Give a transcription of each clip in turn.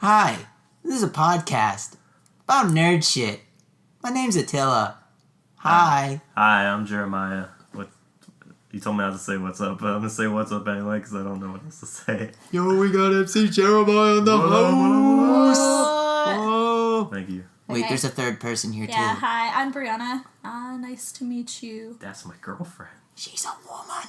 Hi, this is a podcast about nerd shit. My name's Attila. Hi. Hi, I'm Jeremiah. You told me not to say what's up, but I'm gonna say what's up anyway because I don't know what else to say. Yo, we got MC Jeremiah in the house. Oh. Thank you. Wait, Okay. there's a third person here Yeah, too. hi, I'm Brianna. Nice to meet you. That's my girlfriend. She's a woman.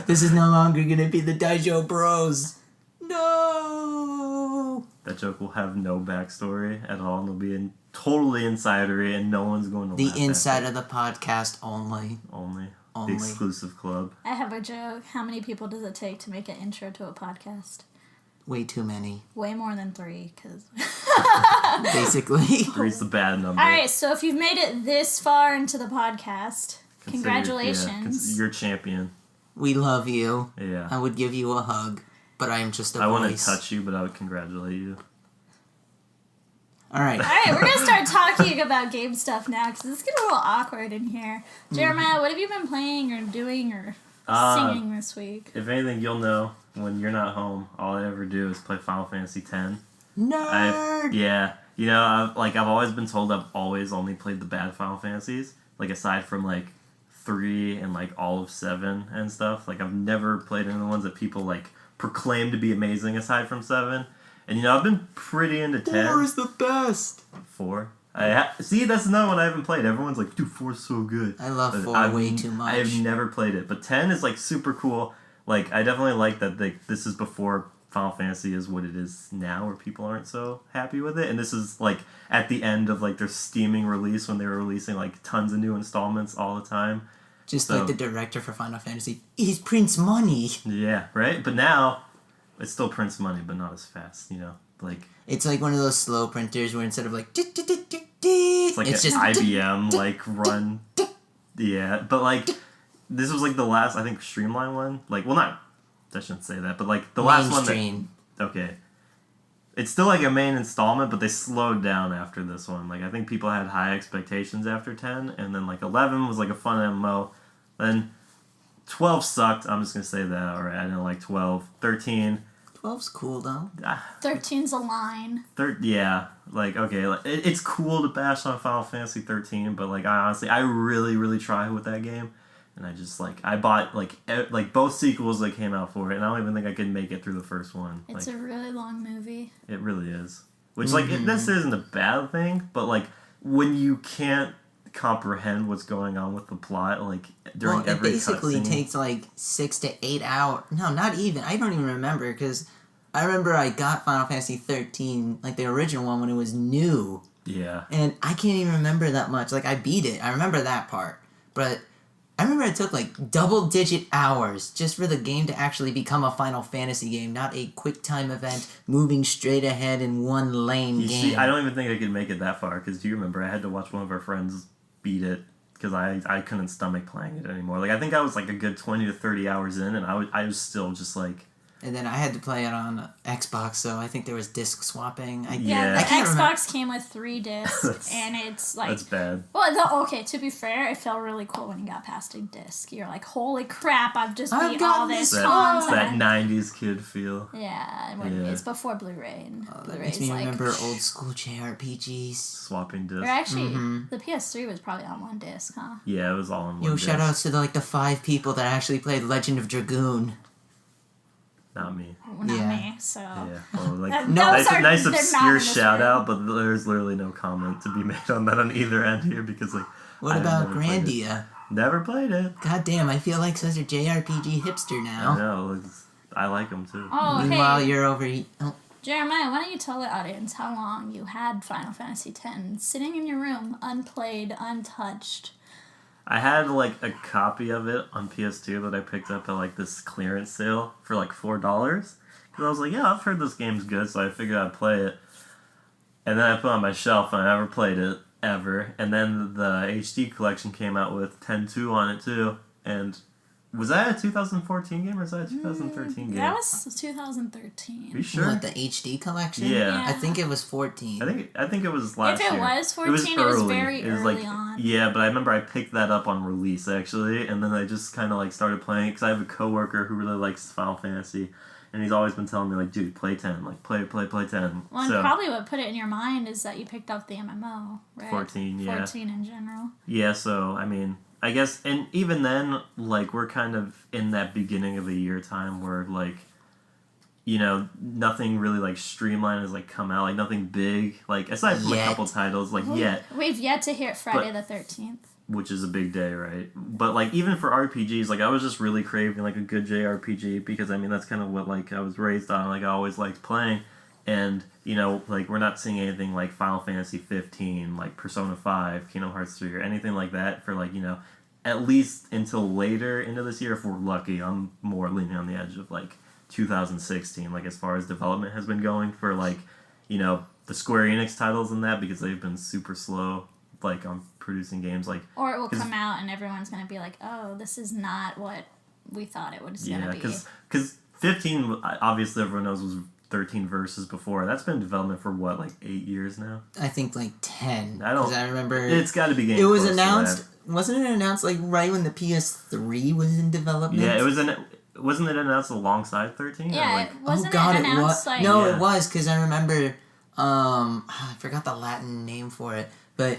This is no longer gonna be the Daijo Bros. No. That joke will have no backstory at all, and it'll be totally insidery, and no one's going to The laugh at inside it. of the podcast only. Only. Only. The exclusive club. I have a joke. How many people does it take to make an intro to a podcast? Way too many, Way more than 3, because... basically. 3's the bad number. Alright, so if you've made it this far into the podcast, congratulations. You're champion. We love you. Yeah. I would give you a hug, but I am just a I voice. want to touch you, but I would congratulate you. All right. Alright, we're gonna start talking about game stuff now, because it's getting a little awkward in here. Jeremiah, what have you been playing or doing or singing this week? If anything, you'll know when you're not home, all I ever do is play Final Fantasy X. Nerd. Yeah. You know, I've always been told I've always only played the bad Final Fantasies. Like, aside from, 3 and, all of 7 and stuff. Like, I've never played any of the ones that people, proclaim to be amazing aside from 7. And, I've been pretty into 10. 4 is the best. 4? See, that's another one I haven't played. Everyone's like, dude, 4's so good. I love But 4 way too much. I've never played it. But 10 is, super cool. I definitely like that this is before Final Fantasy is what it is now, where people aren't so happy with it. And this is, at the end of, their steaming release when they were releasing, tons of new installments all the time. Just like the director for Final Fantasy. He's Prince Money. Yeah, right? But now, it's still Prince Money, but not as fast, It's like one of those slow printers where instead of It's like it's an just IBM, run. Yeah, but, this was, the last, I think, Streamline one. I shouldn't say that, but, the last one mainstream. Okay. It's still, a main installment, but they slowed down after this one. I think people had high expectations after 10, and then, 11 was, a fun MMO. Then 12 sucked. I'm just going to say that. Alright, I didn't like 12. 13. 12's cool, though. 13's a line. Yeah. Okay. It's cool to bash on Final Fantasy 13, but, I really, really try with that game. And I just, I bought, both sequels that came out for it, and I don't even think I could make it through the first one. It's a really long movie. It really is. Which, it necessarily isn't a bad thing, but, when you can't comprehend what's going on with the plot, during every it basically cutscene. takes, 6 to 8 hours. No, not even. I don't even remember, because I remember I got Final Fantasy 13, the original one, when it was new. Yeah. And I can't even remember that much. I beat it. I remember that part. But I remember it took, double-digit hours just for the game to actually become a Final Fantasy game, not a quick-time event moving straight ahead in one lane game. See, I don't even think I could make it that far, because do you remember I had to watch one of our friends beat it, because I couldn't stomach playing it anymore. I think I was, a good 20 to 30 hours in, and I was still just, And then I had to play it on Xbox, so I think there was disc swapping. Yeah. The I can't Xbox came with 3 discs, and it's That's bad. Well, okay, to be fair, it felt really cool when you got past a disc. You're like, holy crap, I've just I've beat gotten all this this content. That 90s kid feel. Yeah, Yeah. it's before Blu-ray, and That Blu-ray's makes me remember old school JRPGs. Swapping discs. Or actually, the PS3 was probably on 1 disc, huh? Yeah, it was all in one Yo, disc. shout outs to the 5 people that actually played Legend of Dragoon. Not me. Well, not Yeah. me, so... Yeah. Well, Those are- nice they're not in obscure this shout room. out, but there's literally no comment to be made on that on either end here because What I about never played it. Grandia? Never played it. God damn, I feel like such a JRPG hipster I now. know. I like them too. Oh, Meanwhile, hey, you're over... Oh, Jeremiah, why don't you tell the audience how long you had Final Fantasy X sitting in your room, unplayed, untouched? I had a copy of it on PS2 that I picked up at this clearance sale for $4. Because I was like, yeah, I've heard this game's good, so I figured I'd play it. And then I put it on my shelf and I never played it ever. And then the HD collection came out with 10.2 on it too. And was that a 2014 game or is that a 2013 game? That was 2013. Are you sure? what, the HD collection? Yeah. I think it was 14. I think it was last year. If it was 14, it was very It was early on. Yeah, but I remember I picked that up on release actually, and then I just kind of started playing it because I have a coworker who really likes Final Fantasy, and he's always been telling me like, dude, play 10, like play 10. Well, and probably what put it in your mind is that you picked up the MMO, right? 14, yeah. 14 in general. Yeah, so I mean, I guess, and even then, like, we're kind of in that beginning of the year time where, like, you know, nothing really, like, streamlined has, like, come out. Like, nothing big. Like, aside from a couple titles, like, yet. We've yet to hear Friday the 13th. Which is a big day, right? But, like, even for RPGs, like, I was just really craving, like, a good JRPG because, I mean, that's kind of what, like, I was raised on. Like, I always liked playing. And, you know, like, we're not seeing anything like Final Fantasy 15, like Persona 5, Kingdom Hearts 3, or anything like that for, like, you know, at least until later into this year, if we're lucky. I'm more leaning on the edge of, like, 2016, like, as far as development has been going for, like, you know, the Square Enix titles and that, because they've been super slow, like, on producing games, like... Or it will come out and everyone's going to be like, oh, this is not what we thought it was going to be. Yeah, because 15, obviously everyone knows, was 13 Versus before. That's been in development for, what, like 8 years now? I think like 10. I don't... Because I remember... It's got to be getting It was close announced... to that. Wasn't it announced like right when the PS3 was in development? Yeah, it was wasn't it announced alongside 13? Yeah, like, wasn't it announced like... No, Yeah. it was, because I remember... I forgot the Latin name for it, but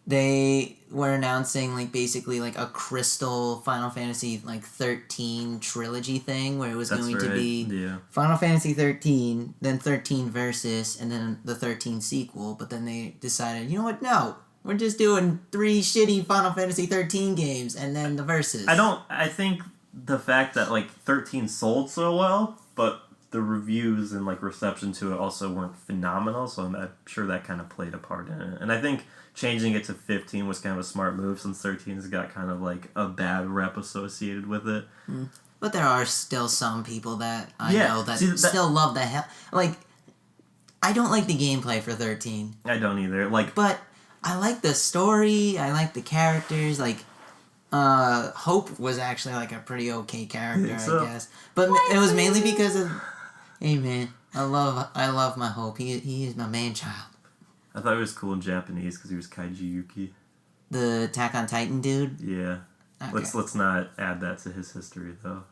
they were announcing like basically like a crystal Final Fantasy like 13 trilogy thing where it was going to be Final Fantasy 13, then 13 Versus, and then the 13 sequel. But then they decided, you know what? No, we're just doing 3 shitty Final Fantasy 13 games and then the Versus. I think the fact that like 13 sold so well, but the reviews and like reception to it also weren't phenomenal, so I'm sure that kind of played a part in it. And I think changing it to 15 was kind of a smart move since 13's got kind of like a bad rep associated with it. But there are still some people that I know that still love the hell. Like, I don't like the gameplay for 13. I don't either. Like, but I like the story. I like the characters. Like, Hope was actually like a pretty okay character, I guess. But it was mainly because of. Hey man, I love my Hope. He is my man child. I thought it was cool in Japanese because he was Kaiji Yuki. The Attack on Titan dude? Yeah. Okay. Let's not add that to his history, though.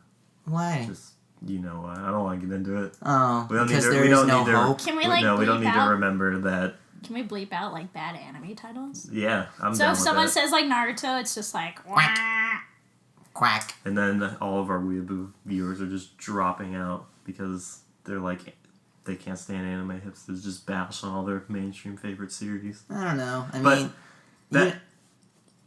Why? Just, you know why. I don't want to get into it. Oh, because there is no hope? Can we, like, we don't need to remember that. Can we bleep out, like, bad anime titles? Yeah, I'm so down if with someone that. says, like, Naruto, it's just like, quack. Quack. And then all of our weeaboo viewers are just dropping out because they're like... They can't stand anime hipsters just bash on all their mainstream favorite series. I don't know. I mean,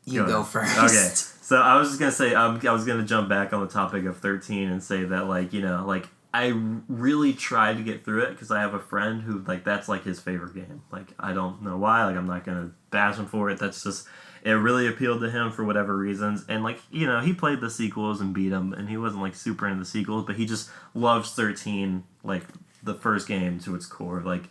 you go first. Okay, so I was just gonna say I was gonna jump back on the topic of 13 and say that like you know like I really tried to get through it because I have a friend who like that's like his favorite game. Like I don't know why. Like I'm not gonna bash him for it. That's just it really appealed to him for whatever reasons. And like you know he played the sequels and beat them, and he wasn't like super into the sequels, but he just loves 13 like. The first game to its core, like,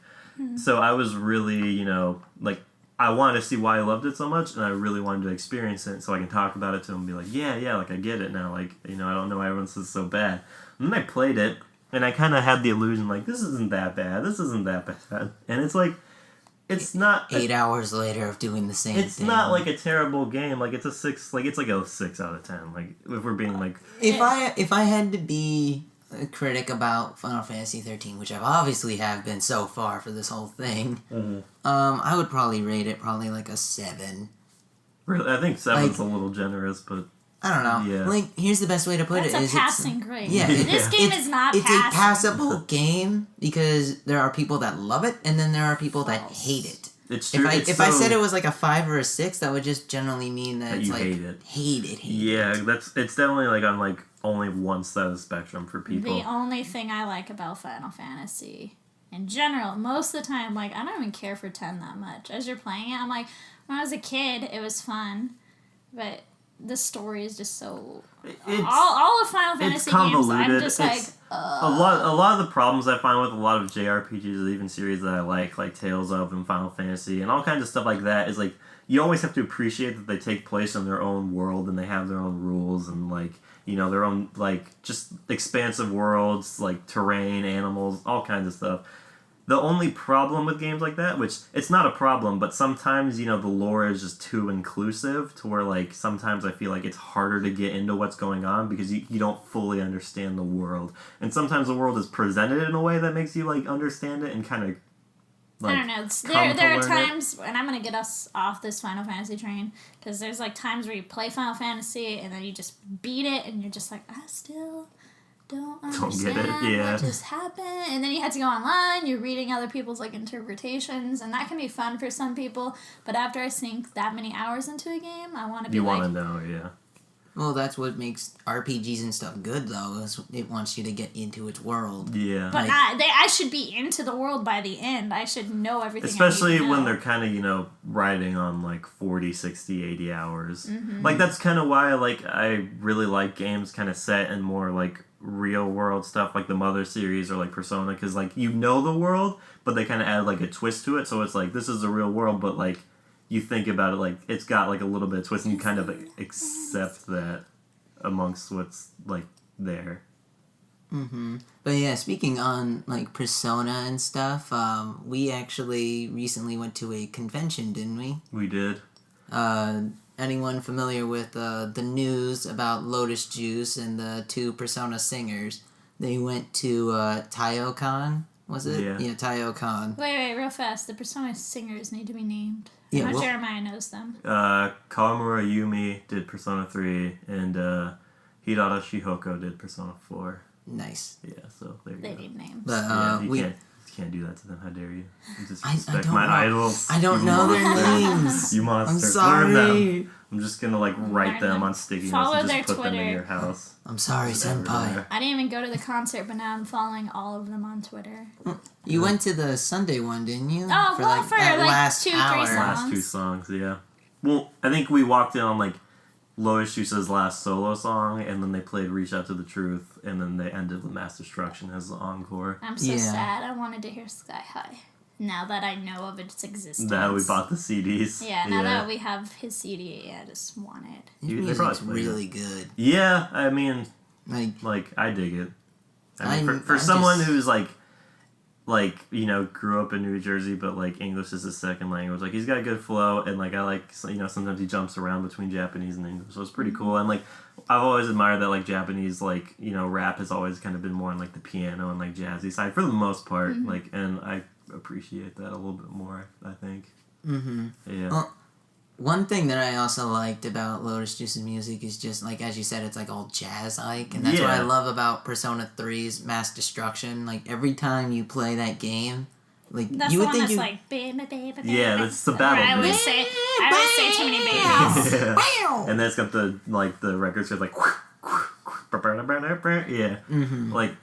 so I was really, you know, like, I wanted to see why I loved it so much, and I really wanted to experience it, so I can talk about it to him and be like, yeah, like, I get it now, like, you know, I don't know why everyone says it's so bad. And then I played it, and I kind of had the illusion, like, this isn't that bad, and it's like, it's not... 8 hours later of doing the same thing. It's not, like, a terrible game, like, it's a 6, like, it's like a 6 out of 10, like, if we're being, like... If I had to be... a critic about Final Fantasy 13, which I obviously have been so far for this whole thing, I would probably rate it probably like a 7. Really, I think 7's like, a little generous, but I don't know. Yeah. Like, here's the best way to put it: it's a passing grade. Yeah, this game is not. It's a passable game because there are people that love it, and then there are people that hate it. It's true. If I said it was like a 5 or a 6, that would just generally mean that it's you like hate it. Yeah, it's definitely like on like only one side of the spectrum for people. The only thing I like about Final Fantasy, in general, most of the time, like I don't even care for 10 that much. As you're playing it, I'm like, when I was a kid, it was fun, but the story is just so. All of Final Fantasy games, I'm just like. A lot of the problems I find with a lot of JRPGs or even series that I like Tales of and Final Fantasy and all kinds of stuff like that is like you always have to appreciate that they take place in their own world and they have their own rules and like you know their own like just expansive worlds like terrain, animals, all kinds of stuff. The only problem with games like that, which it's not a problem, but sometimes, the lore is just too inclusive to where, like, sometimes I feel like it's harder to get into what's going on because you don't fully understand the world. And sometimes the world is presented in a way that makes you, like, understand it and kind of, like, I don't know. There are times, and I'm going to get us off this Final Fantasy train, because there's, like, times where you play Final Fantasy and then you just beat it and you're just like, I still don't understand what just happened. And then you have to go online, you're reading other people's, like, interpretations, and that can be fun for some people, but after I sink that many hours into a game, I want to be You want to know, yeah. Well, that's what makes RPGs and stuff good, though, is it wants you to get into its world. Yeah. But I should be into the world by the end. I should know everything. Especially I need to know. when they're kind of, riding on, like, 40, 60, 80 hours. Mm-hmm. Like, that's kind of why, I really like games kind of set in more, like, real world stuff, like the Mother series or, like, Persona, because, like, the world, but they kind of add, like, a twist to it, so it's like, this is the real world, but, like, you think about it, like, it's got, like, a little bit of twist, and you kind of, like, accept that amongst what's, like, there. Mm-hmm. But yeah, speaking on, like, Persona and stuff, we actually recently went to a convention, didn't we? We did. Anyone familiar with the news about Lotus Juice and the two Persona singers? They went to TaioCon, was it? Yeah, TaioCon. Wait, real fast. The Persona singers need to be named. Yeah, How Jeremiah knows them. Kawamura Yumi did Persona 3, and Hirata Shihoko did Persona 4. Nice. Yeah, so there you go. They need names. But, you can't do that to them. How dare you? You just I respect don't my know. idols. I don't know their names. You monster. I'm sorry. Learn them. I'm just gonna, like, write Learn them them. on sticky notes Follow and their just put them in Twitter. your house. I'm sorry, senpai. I didn't even go to the concert, but now I'm following all of them on Twitter. You went to the Sunday one, didn't you? Oh, for that like last 2-3 hour. songs. Last 2 songs, yeah. Well, I think we walked in on, like, Lotus Juice's last solo song, and then they played Reach Out to the Truth, and then they ended with Mass Destruction as the encore. I'm so sad. I wanted to hear Sky High. Now that I know of its existence. Now we bought the CDs. Yeah, now that we have his CD, I just want it. His music's really good. Yeah, I mean, like I dig it. I mean, for someone who's like, grew up in New Jersey, but, like, English is his second language. Like, he's got a good flow, and, like, I like, sometimes he jumps around between Japanese and English, so it's pretty cool. And, like, I've always admired that, like, Japanese, like, rap has always kind of been more on, like, the piano and, like, jazzy side, for the most part. Mm-hmm. Like, and I appreciate that a little bit more, I think. Mm-hmm. Yeah. Well, one thing that I also liked about Lotus Juice's music is just, like, as you said, it's, like, all jazz-like, and that's what I love about Persona 3's Mass Destruction. Like, every time you play that game, like, that's you the would one think that's you... like, baby, baby, yeah, that's the battle. I always say too many babies. Yeah. And then it's got the, like, the records like, yeah. Mm-hmm. Like,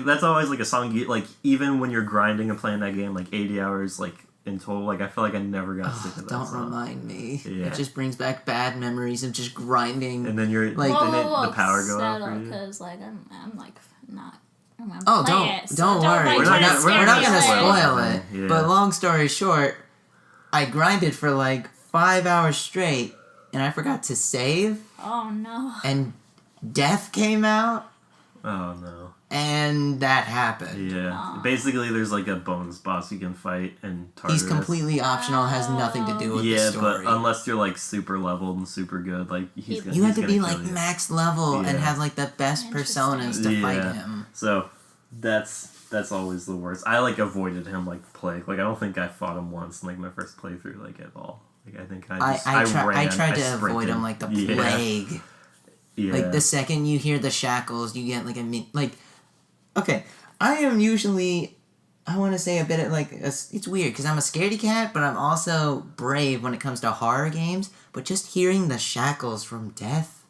that's always, like, a song you, like, even when you're grinding and playing that game, like, 80 hours, like, in total, like, I feel like I never got sick of that Don't song. remind me. Yeah. It just brings back bad memories of just grinding. And then you're, like, the power go out for you. Because, like, I'm like, not... Don't worry. We're not gonna spoil it. Yeah. But long story short, I grinded for like 5 hours straight, and I forgot to save. Oh no. And death came out. Oh no. And that happened. Yeah. Aww. Basically, there's like a bonus boss you can fight in Tartarus. He's completely optional, has nothing to do with the story. Yeah, but unless you're like super leveled and super good, like you have to be like max level and have like the best personas to fight him. So that's always the worst. I like avoided him like plague. Like I don't think I fought him once in like my first playthrough like at all. Like I think I tried to avoid him like the plague. Yeah. Like the second you hear the shackles, you get like okay, I am usually, I want to say a bit of like, it's weird because I'm a scaredy cat, but I'm also brave when it comes to horror games. But just hearing the shackles from death,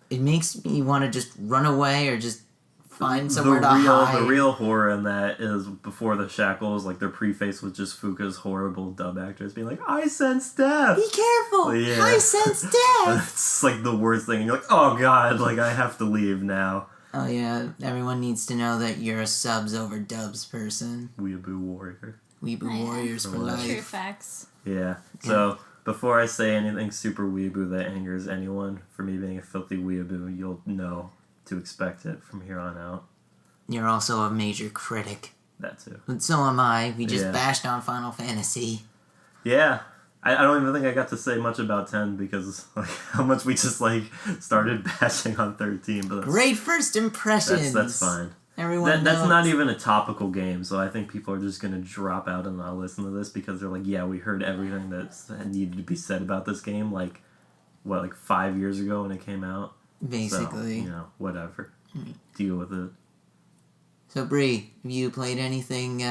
it makes me want to just run away or just find somewhere to hide. The real horror in that is before the shackles, like their preface was just Fuka's horrible dub actress being like, I sense death! Be careful! Yeah. I sense death! It's like the worst thing. And you're like, oh god, like I have to leave now. Oh yeah, everyone needs to know that you're a subs over dubs person. Weeaboo warrior. Weeaboo warriors for life. True facts. Yeah. So before I say anything super weeaboo that angers anyone for me being a filthy weeaboo, you'll know to expect it from here on out. You're also a major critic. That too. But so am I. We just Yeah. bashed on Final Fantasy. Yeah. I don't even think I got to say much about 10 because like how much we just like started bashing on 13. But Great first impressions. That's fine. Everyone That's knows. not even a topical game, so I think people are just gonna drop out and not listen to this because they're like, yeah, we heard everything that needed to be said about this game, like 5 years ago when it came out. Basically. So, whatever. Deal with it. So, Bree, have you played anything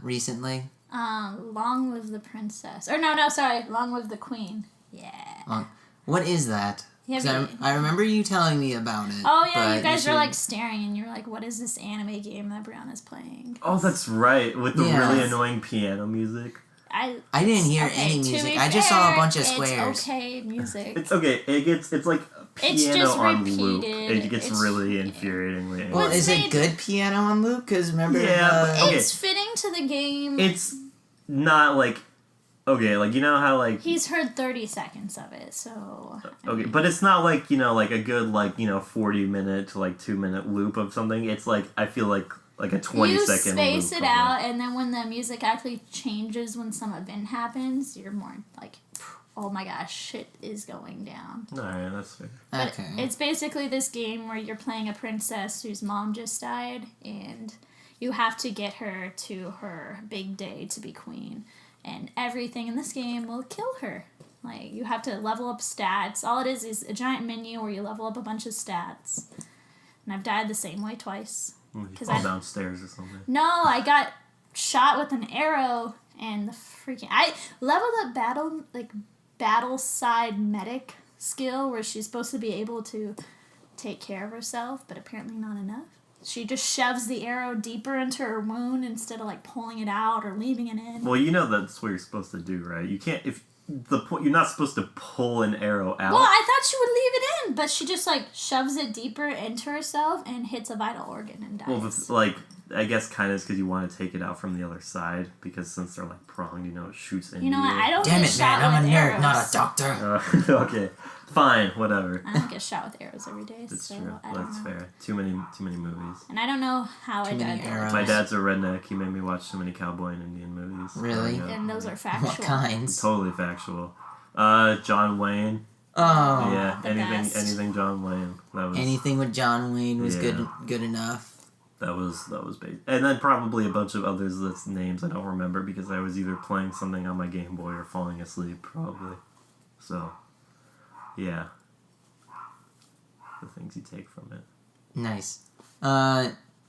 recently? Long Live the Princess. Or no, sorry. Long Live the Queen. Yeah. What is that? Yeah, 'Cause I remember you telling me about it. Oh, yeah, but you guys should- were, like, staring, and you're like, what is this anime game that Brianna's playing? Oh, that's right, with the Yes. really annoying piano music. I didn't hear okay, any to music. be I just saw a fair, bunch of squares. It's okay music. It's okay. It's like It's piano just on loop. repeated. It gets It's- really infuriatingly. Well, What's is made- it good piano on loop? Because remember Yeah, but- okay. It's fitting to the game. It's not like okay, like you know how like He's heard 30 seconds of it, so... okay, but it's not like like a good 40-minute to 2-minute loop of something. It's like I feel like a 20-second You loop. space it out, and then when the music actually changes when some event happens, you're more like, oh my gosh, shit is going down. Alright, that's fair. But Okay. it's basically this game where you're playing a princess whose mom just died, and you have to get her to her big day to be queen. And everything in this game will kill her. Like, you have to level up stats. All it is a giant menu where you level up a bunch of stats. And I've died the same way twice. You 'Cause fall I- downstairs or something. No, I got shot with an arrow, and the freaking... I leveled up battle side medic skill, where she's supposed to be able to take care of herself, but apparently not enough. She just shoves the arrow deeper into her wound instead of pulling it out or leaving it in. Well, that's what you're supposed to do, right? You can't you're not supposed to pull an arrow out. Well, I thought she would leave it in, but she just shoves it deeper into herself and hits a vital organ and dies. Well, I guess kind of is because you want to take it out from the other side because since they're pronged, it shoots into You know what? I don't Damn get it, shot man! I'm a with nerd, arrows. not a doctor. Okay, fine, whatever. I don't get shot with arrows every day, That's so true. I don't That's know. fair. Too many movies. And I don't know how I Too many died. arrows. My dad's a redneck. He made me watch so many cowboy and Indian movies. Really? growing up. And those are factual. What kinds? Totally factual. John Wayne. Oh, Yeah, the anything best. anything John Wayne. That was anything with John Wayne was Yeah. good enough. that was big. And then probably a bunch of others that's names I don't remember because I was either playing something on my Game Boy or falling asleep probably. So, yeah. The things you take from it. Nice.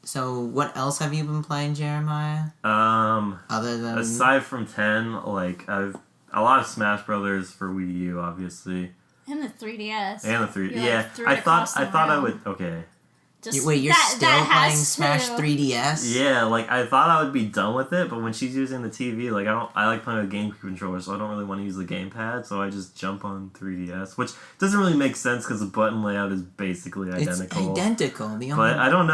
So what else have you been playing, Jeremiah? Aside Other than from 10, I've a lot of Smash Brothers for Wii U, obviously, And the 3DS. and the 3. You're, Yeah, threw I it across thought the I room. would. Okay, Just wait, you're that still has playing to- Smash 3DS? yeah, I thought I would be done with it, but when she's using the TV, I like playing with game controller, so I don't really want to use the gamepad, so I just jump on 3DS, which doesn't really make sense because the button layout is basically It's identical. identical. The only But I don't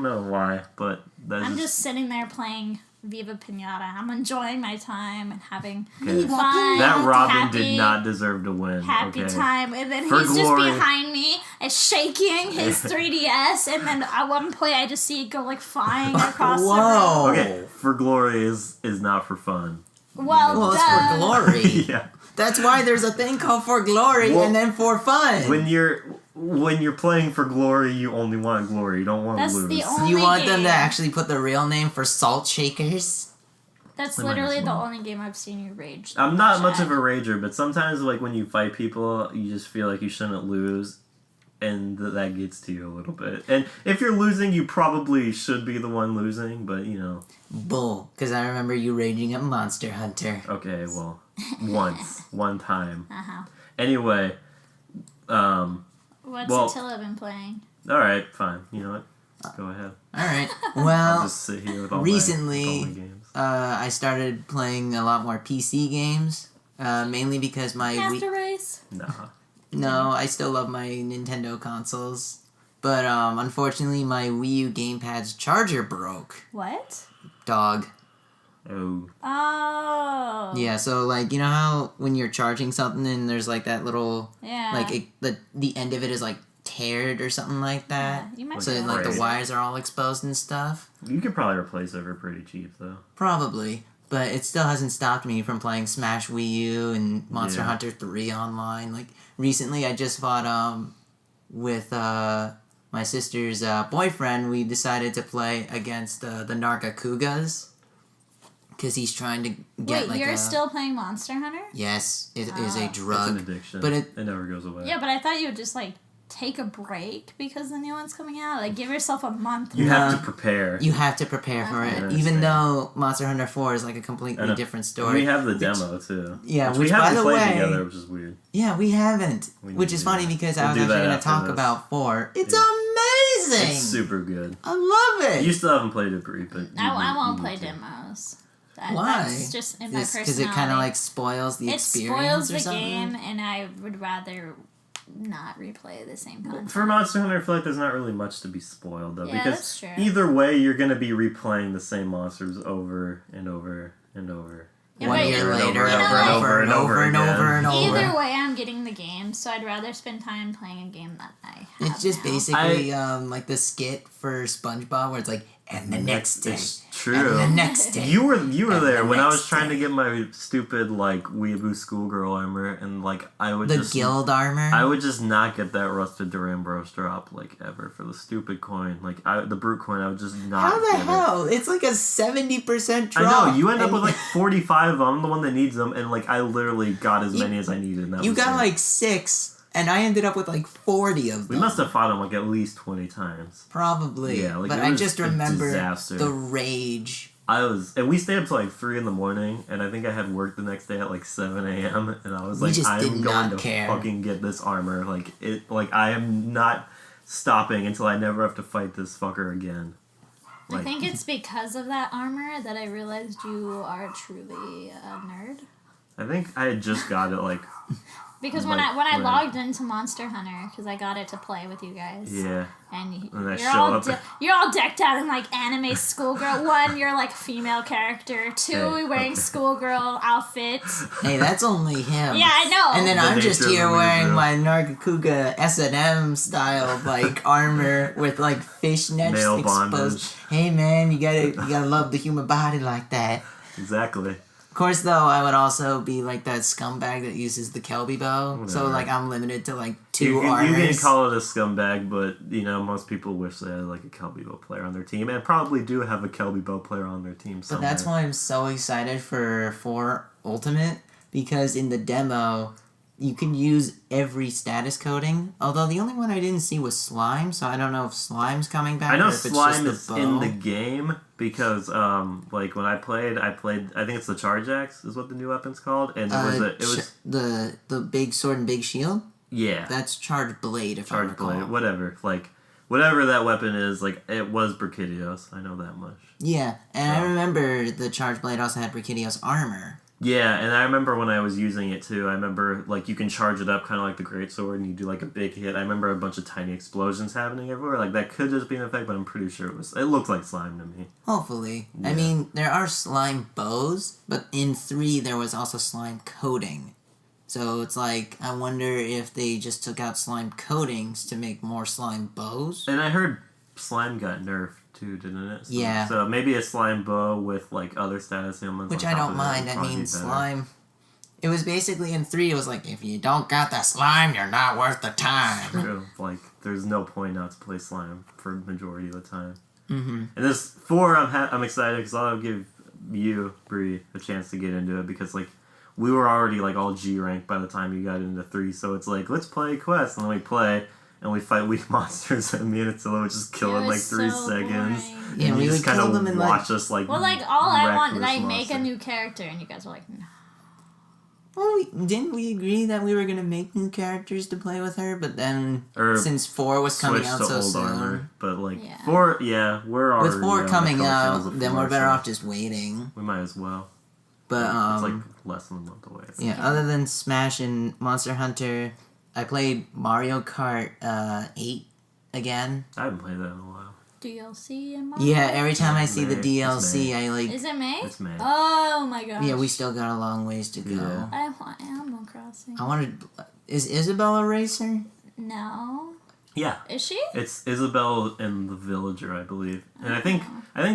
know why, but that's I'm just sitting there playing Viva Pinata. I'm enjoying my time and having Okay. fun. that Robin happy, did not deserve to win. Happy okay? time, and then For he's glory. just behind me and shaking his 3DS, and then at one point I just see it go flying across the room. Whoa. Okay, for glory is not for fun. Well, It's for glory. yeah. That's why there's a thing called for glory Well, and then for fun. When you're playing for glory, you only want glory. You don't want to That's lose. the only you want them game. to actually put the real name for salt shakers? That's They might literally as the well. only game I've seen you rage. I'm not much at. of a rager, but sometimes when you fight people, you just feel like you shouldn't lose, and that gets to you a little bit. And if you're losing, you probably should be the one losing, but Bull. Because I remember you raging at Monster Hunter. Okay, well, one time. Uh-huh. Anyway, What's well- Attila been playing? all right, fine. You know what? Go ahead. Alright. I'll Well, just sit here with all recently, my games. I started playing a lot more PC games. Mainly because my Master Wii... Race? Nah. No, I still love my Nintendo consoles. But unfortunately, my Wii U gamepad's charger broke. What? Dog. Oh. Oh. Yeah, so you know how when you're charging something and there's that little Yeah. the end of it is teared or something like that. Yeah, you might So be able like to the fix it. wires are all exposed and stuff. You could probably replace it for pretty cheap though. Probably. But it still hasn't stopped me from playing Smash Wii U and Monster Yeah. Hunter 3 online. Like, recently I just fought, with, my sister's, boyfriend. We decided to play against, the Nargacugas. Because he's trying to get, Wait, you're still playing Monster Hunter? Yes, it is a Oh. It's drug. an addiction. But it never goes away. Yeah, but I thought you would just like take a break because the new one's coming out. Like, give yourself a month. You No. have to prepare. You have to prepare for Okay. it. I Even understand. though Monster Hunter 4 is like a completely And different And story. we have the demo too. Yeah, which which, we by haven't the played way- together, which is weird. Yeah, we haven't. We Which need is to funny do that. because We'll I was do actually that going to after talk this. about 4. It's Yeah. amazing! It's super good. I love it! You still haven't played it, Brie, but I won't you play need to. demos. Why? That's just in my Because personality. it kind of like spoils the it experience spoils or the something? game, and I would rather not replay the same content. For Monster Hunter, I feel like there's not really much to be spoiled though, Yeah, because that's true. either way, you're gonna be replaying the same monsters over and over and over. Yeah, One but year you know later, what? over and over and over and over and over. Either way, I'm getting the game, so I'd rather spend time playing a game that I have It's just now. basically like the skit for SpongeBob where it's like, and the next day. It's true. And the next day. You were And there the when I was next trying to day. get my stupid like weeaboo schoolgirl armor, and like I would The just guild armor. I would just not get that rusted Durambros drop like ever for the stupid coin. Like the brute coin, I would just not. How the get hell? It's like a 70% drop. I know, you end up and with like 45 of them, I'm the one that needs them, and like I literally got as many as I needed. And that You was got it. like 6, and I ended up with like 40 of them. We must have fought him like at least 20 times. Probably. Yeah, like, but it I was just a remember disaster. the rage. And we stayed up till like 3 in the morning, and I think I had work the next day at like 7 a.m. And I was We like, just did I'm not going to care. fucking get this armor. Like I am not stopping until I never have to fight this fucker again. I Like, think it's because of that armor that I realized you are truly a nerd. I think I had just got it like, Because Like, when I when- logged into Monster Hunter, because I got it to play with you guys, yeah. and And I you're show all up. you're all decked out in like anime schoolgirl. One, you're like a female character. Two, Hey, you're wearing okay. schoolgirl outfits. Hey, that's only him. Yeah, I know. And then The I'm just nature of here the wearing weirdo. my Nargacuga S&M style like armor with like fishnets Male exposed. bondage. Hey man, you gotta love the human body like that. Exactly. Of course, though, I would also be like that scumbag that uses the Kelby bow. So Whatever. like I'm limited to like 2 You armors. can call it a scumbag, but you know most people wish they had like a Kelby Bow player on their team, and probably do have a Kelby Bow player on their team But somewhere. that's why I'm so excited for Ultimate, because in the demo, you can use every status coding. Although the only one I didn't see was Slime, so I don't know if Slime's coming back I know or if it's Slime just is the in bow. the game because like when I played I think it's the Charge Axe is what the new weapon's called, and it was the big sword and big shield. yeah, That's Charge Blade, if I Charge recall. Blade, whatever that weapon is, like it was Brachydios. I know that much. Yeah, and I So- remember the Charge Blade also had Brachydios armor. Yeah, and I remember when I was using it too. I remember like you can charge it up kind of like the greatsword, and you do like a big hit. I remember a bunch of tiny explosions happening everywhere. Like that could just be an effect, but I'm pretty sure it looked like slime to me. Hopefully. I Yeah. mean, there are slime bows, but in 3 there was also slime coating. So it's like, I wonder if they just took out slime coatings to make more slime bows. And I heard slime got nerfed too, didn't it? So, Yeah. So maybe a slime bow with like other status ailments. Which on I top don't of it would mind. I probably mean, be better. slime... It was basically in 3, it was like, if you don't got the slime, you're not worth the time. True. Like, there's no point not to play slime for the majority of the time. Mm-hmm. And this 4, I'm excited because I'll give you, Bree, a chance to get into it because like we were already like all G ranked by the time you got into 3, so it's like let's play quest, and then we play and we fight weak monsters, and me and Attila would just kill It in like was 3 so seconds. boring. Yeah, And we you would just kind kill of them in, like- watch us like. Well, like all I wreck want, this like make monster. a new character, and you guys were like, no. Well, didn't we agree that we were going to make new characters to play with her? But then, Or since 4 was coming Switch out to so old soon... armor, but like Yeah. 4, yeah, we're already With 4 on the coming coattails out, of then 4, we're better so off just waiting. We might as well. But, It's like less than a month away. yeah, other than Smash and Monster Hunter, I played Mario Kart 8 again. I haven't played that in a while. DLC and Mario? Yeah, every time I see the May. It's DLC, May. I like... Is it May? It's May. Oh my gosh. Yeah, we still got a long ways to go. Yeah. I want Animal Crossing. I wanted... Is Isabella a racer? No. Yeah. Is she? It's Isabelle and the Villager, I believe. And I think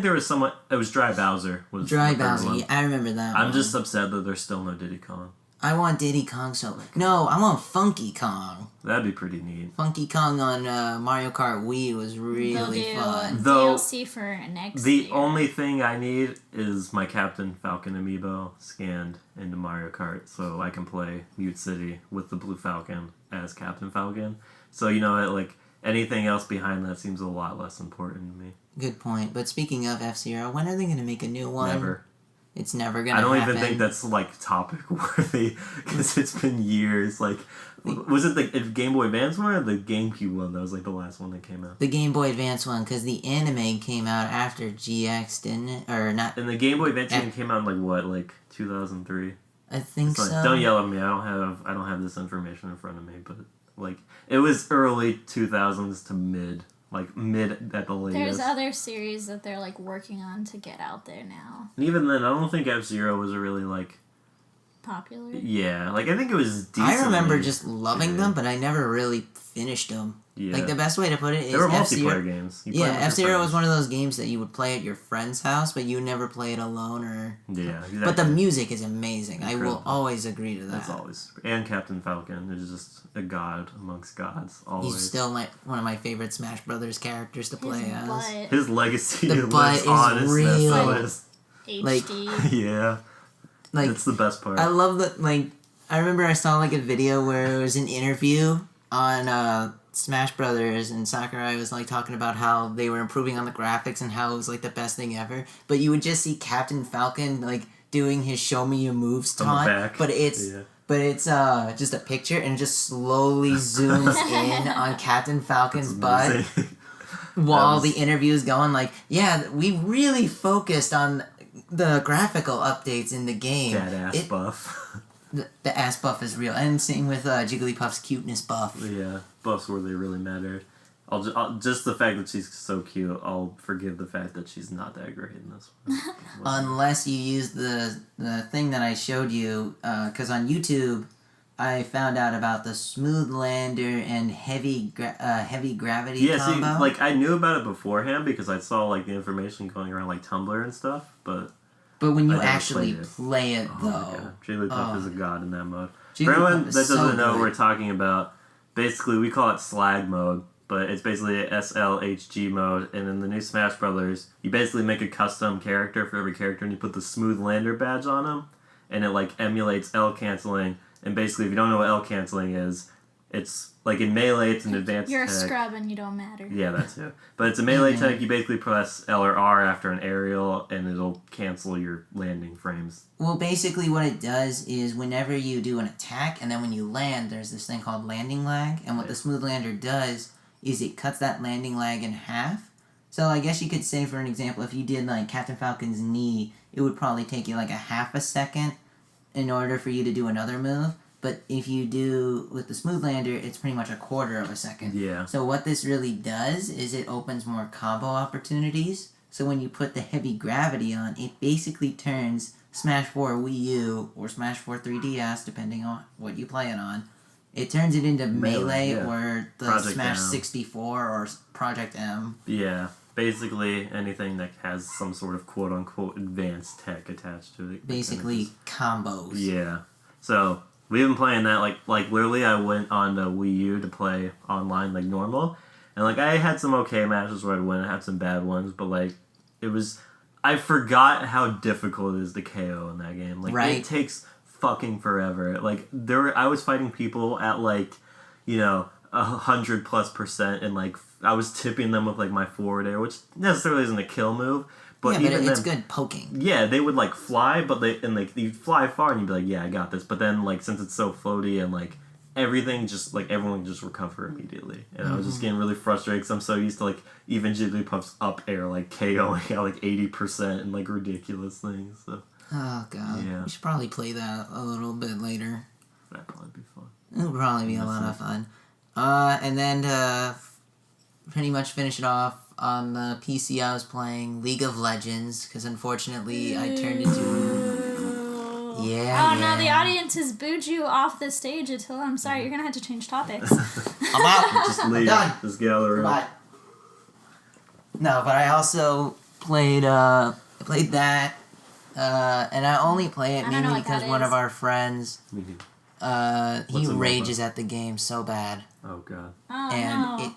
there was someone. It was Dry Bowser. Dry Bowser. Yeah, I remember that. I'm just upset that there's still no Diddy Kong. I want Diddy Kong No, I want Funky Kong. That'd be pretty neat. Funky Kong on Mario Kart Wii was really fun. Though DLC for next the year. only thing I need is my Captain Falcon amiibo scanned into Mario Kart so I can play Mute City with the Blue Falcon as Captain Falcon. So, like, anything else behind that seems a lot less important to me. Good point. But speaking of F-Zero, when are they going to make a new one? Never. It's never going to happen. I don't even think that's, like, topic worthy, because it's been years. Like, was it the Game Boy Advance one or the GameCube one that was, like, the last one that came out? The Game Boy Advance one, because the anime came out after GX, didn't it? Or not? And the Game Boy Advance one came out in, like, what, like, 2003? I think so. Don't yell at me. I don't have this information in front of me, but, like, it was early 2000s to mid at the latest. There's other series that they're, like, working on to get out there now. And even then, I don't think F-Zero was really, like... popular? Yeah, like, I think it was decent. I remember just loving them, but I never really finished them. Yeah. Like, the best way to put it is... They were multiplayer games. F-Zero was one of those games that you would play at your friend's house, but you never play it alone or... Yeah, exactly. But the music is amazing. Incredible. I will always agree to that. That's always... And Captain Falcon is just a god amongst gods, always. He's still one of my favorite Smash Brothers characters to play as. His legacy lives on. Is real. HD. Like, yeah. Like, it's the best part. I love that, like... I remember I saw, like, a video where it was an interview on, Smash Brothers, and Sakurai was like talking about how they were improving on the graphics and how it was like the best thing ever. But you would just see Captain Falcon like doing his "Show Me Your Moves" taunt, but it's just a picture and it just slowly zooms in on Captain Falcon's butt while the interview is going. Like, yeah, we really focused on the graphical updates in the game. That ass buff. The ass buff is real, and same with Jigglypuff's cuteness buff. Yeah, buffs where they really mattered. I'll just the fact that she's so cute, I'll forgive the fact that she's not that great in this one. Unless you use the thing that I showed you, because on YouTube, I found out about the Smooth Lander and heavy gravity combo. See, like, I knew about it beforehand because I saw, like, the information going around, like, Tumblr and stuff, but when you actually play it, though... Oh my god, Jigglypuff is a god in that mode. For anyone that doesn't know what we're talking about, basically, we call it Slag mode, but it's basically a SLHG mode, and in the new Smash Brothers, you basically make a custom character for every character, and you put the Smooth Lander badge on them, and it, like, emulates L-canceling, and basically, if you don't know what L-canceling is, it's, like, in Melee, it's an advanced You're tech. a scrub and you don't matter. Yeah, that too. But it's a Melee tech, you basically press L or R after an aerial, and it'll cancel your landing frames. Well, basically what it does is whenever you do an attack, and then when you land, there's this thing called landing lag, and what the Smooth Lander does is it cuts that landing lag in half. So I guess you could say, for an example, if you did, like, Captain Falcon's knee, it would probably take you, like, a half a second in order for you to do another move. But if you do with the Smooth Lander, it's pretty much a quarter of a second. Yeah. So what this really does is it opens more combo opportunities. So when you put the heavy gravity on, it basically turns Smash 4 Wii U or Smash 4 3DS, depending on what you play it on. It turns it into Melee or the Project Smash M. 64 or Project M. Yeah. Basically, anything that has some sort of quote-unquote advanced tech attached to it. Basically, combos. Yeah. So... we've been playing that, like literally I went on the Wii U to play online, like, normal. And, like, I had some okay matches where I'd win, I had some bad ones, but, like, it was... I forgot how difficult it is to KO in that game. Like, It takes fucking forever. Like, I was fighting people at, like, 100+%, and, like, I was tipping them with, like, my forward air, which necessarily isn't a kill move. But it's good poking. Yeah, they would, like, fly, but you'd fly far and you'd be like, yeah, I got this. But then, like, since it's so floaty and, like, everything just, like, everyone just recover immediately. And I was just getting really frustrated because I'm so used to, like, even Jigglypuff's up air, like, KOing at, like, 80% and, like, ridiculous things. So. Oh, God. Yeah. We should probably play that a little bit later. That'd probably be fun. It'll probably be a lot of fun. And then to pretty much finish it off, on the PC, I was playing League of Legends, because unfortunately I turned into... Yeah. Oh no, the audience has booed you off the stage, Attila. I'm sorry, you're gonna have to change topics. I'm out. Just leave. done. Just get out of the room. Bye. No, but I also played that, and I only play it I don't know mainly what that because one is. of our friends, Me too. he What's a rages at the game so bad, Oh god. Oh and no.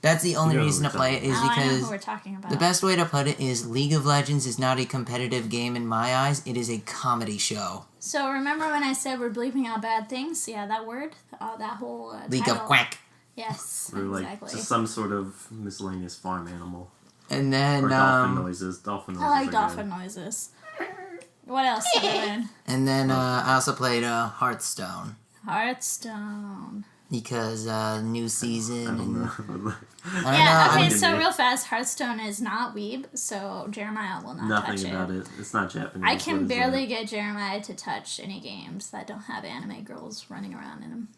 that's the only You know reason to who we're play it is Oh, I know who because we're talking about. the best way to put it is League of Legends is not a competitive game in my eyes. It is a comedy show. So remember when I said we're bleeping out bad things? Yeah, that word, that whole League title. of Quack. Yes, Or like exactly. just some sort of miscellaneous farm animal. And then Or dolphin noises. Dolphin noises. I like are dolphin noises. What else did I win? and then I also played Hearthstone Hearthstone. because new season Good. I don't and know. I don't Yeah, know. okay, I'm- so real fast, Hearthstone is not weeb, so Jeremiah will not touch Nothing it. about it. It's not Japanese. I What can is barely that? get Jeremiah to touch any games that don't have anime girls running around in them.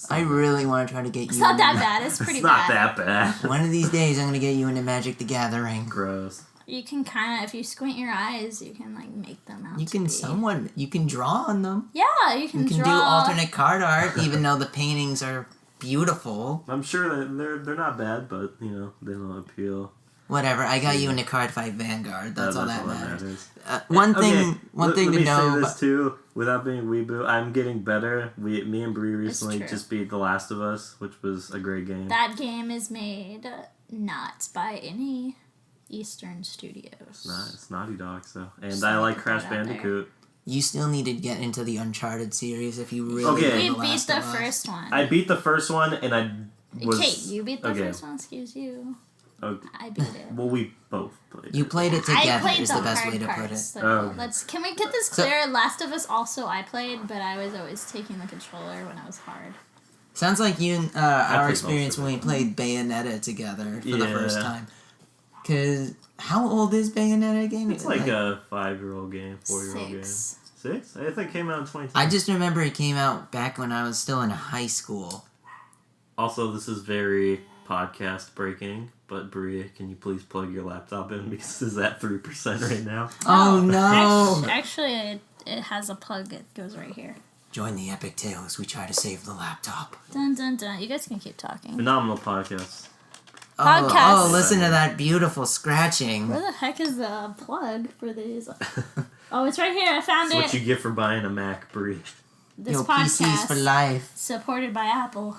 I really want to try to get It's you. not that into- bad, it's pretty It's not bad. that bad. One of these days, I'm gonna get you into Magic the Gathering. Gross. You can kind of, if you squint your eyes, you can like make them out. You to can be. you can draw on them. Yeah, you can You can draw. do alternate card art, even though the paintings are beautiful. I'm sure that they're not bad, but you know they don't appeal. Whatever. I got you into Card Fight Vanguard. That's all that matters. One thing Let to me know. say this About, too, without being weeboo, I'm getting better. Me and Bree It's recently true. just beat The Last of Us, which was a great game. That game is made not by any Eastern studios. It's Naughty Dog, so and Just I let me like put Crash that out there. Bandicoot. you still need to get into the Uncharted series if you really. Okay. want We The beat Last the of Us. first one. I beat the first one, and I was. Kate, you beat the okay. first one, excuse you. Okay. I beat it. Well, we both played. You it. played it I together. played Is the the best hard way to put parts. it. So Oh. can we get this So- clear? Last of Us also I played, but I was always taking the controller when it was hard. Sounds like you and I our played experience most when of we it. played Bayonetta together for the first Yeah. time. Cause how old is Bayonetta game? It's like a 5-year-old game, 4-year-old game. 6. 6? I think it came out in 2010. I just remember it came out back when I was still in high school. Also, this is very podcast breaking, but Bria, can you please plug your laptop in because it's at 3% right now? Oh no! Actually, it has a plug. It goes right here. Join the epic tale as we try to save the laptop. Dun dun dun. You guys can keep talking. Phenomenal podcast. Podcast. Oh, listen to that beautiful scratching. Where the heck is the plug for these? Oh, it's right here. I found That's it. what you get for buying a Mac, Brie. This Yo, PCs for podcast life. supported by Apple.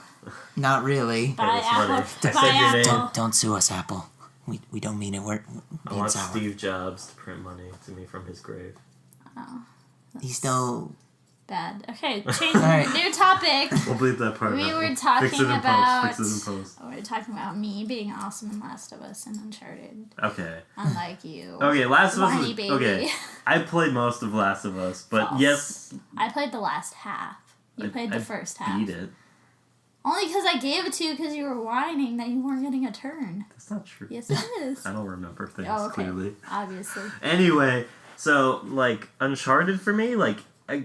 Not really. By that's funny. Apple. I By said your name. Apple. Don't sue us, Apple. We don't mean it. We're I being want sour. Steve Jobs to print money to me from his grave. He's still. Bad. Okay, change Alright. new topic. We'll bleep that part We out. were Fix talking it in about. post. Fix it in post. We were talking about me being awesome in Last of Us and Uncharted, Okay. unlike you. Okay, Last of Us Whiny was... baby. Okay. I played most of Last of Us, but False. yes... I played the last half. You played the first half. beat it. Only because I gave it to you because you were whining that you weren't getting a turn. That's not true. Yes, it is. I don't remember things Oh, okay. clearly. Obviously. Anyway, so, like, Uncharted for me, like,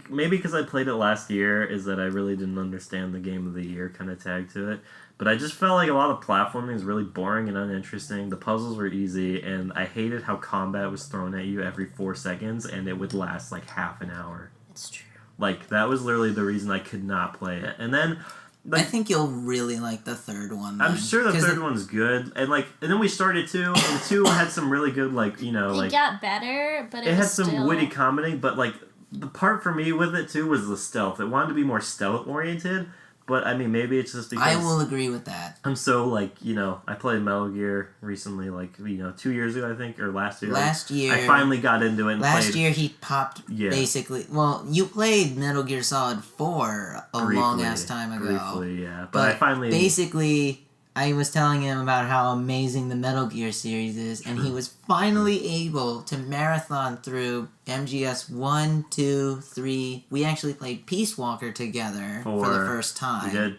maybe because I played it last year, is that I really didn't understand the Game of the Year kind of tag to it. But I just felt like a lot of platforming was really boring and uninteresting. The puzzles were easy, and I hated how combat was thrown at you every 4 seconds, and it would last, like, half an hour. It's true. Like, that was literally the reason I could not play it. And then... I Like, think you'll really like the third one. I'm then. sure the 'Cause third one's good, and then we started 2, and 2 had some really good, like, you know, It like, got better, but it it had was some still... witty comedy, but, like, the part for me with it, too, was the stealth. It wanted to be more stealth-oriented, but, I mean, maybe it's just because... I will agree with that. I'm so, like, you know, I played Metal Gear recently, like, you know, 2 years ago, I think, or last year. Last year. I finally got into it and Last played year he popped Yeah. basically. Well, you played Metal Gear Solid 4 a long ass time ago. Briefly, yeah. But, But I finally... basically, I was telling him about how amazing the Metal Gear series is, and he was finally able to marathon through MGS 1, 2, 3. We actually played Peace Walker together for the first time. We did.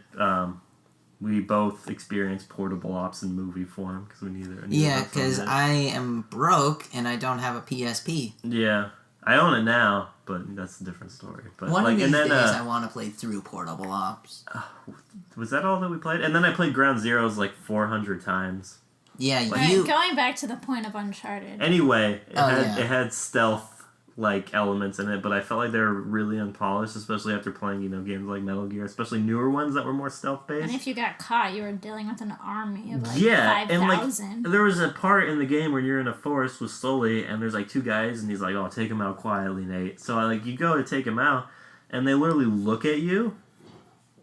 We both experienced portable ops in movie form because we neither. Yeah, of us because owned it. I am broke and I don't have a PSP. Yeah, I own it now, but that's a different story. But One like, of these and then days I want to play through portable ops. was that all that we played? And then I played Ground Zeroes like 400 times. Yeah, Alright, you. going back to the point of Uncharted. Anyway, Oh, yeah. it had stealth like elements in it, but I felt like they were really unpolished, especially after playing, games like Metal Gear, especially newer ones that were more stealth based. And if you got caught, you were dealing with an army of like yeah, 5,000. and like there was a part in the game where you're in a forest with Sully, and there's like two guys, and he's like, "Oh, take him out quietly, Nate." So you go to take him out, and they literally look at you.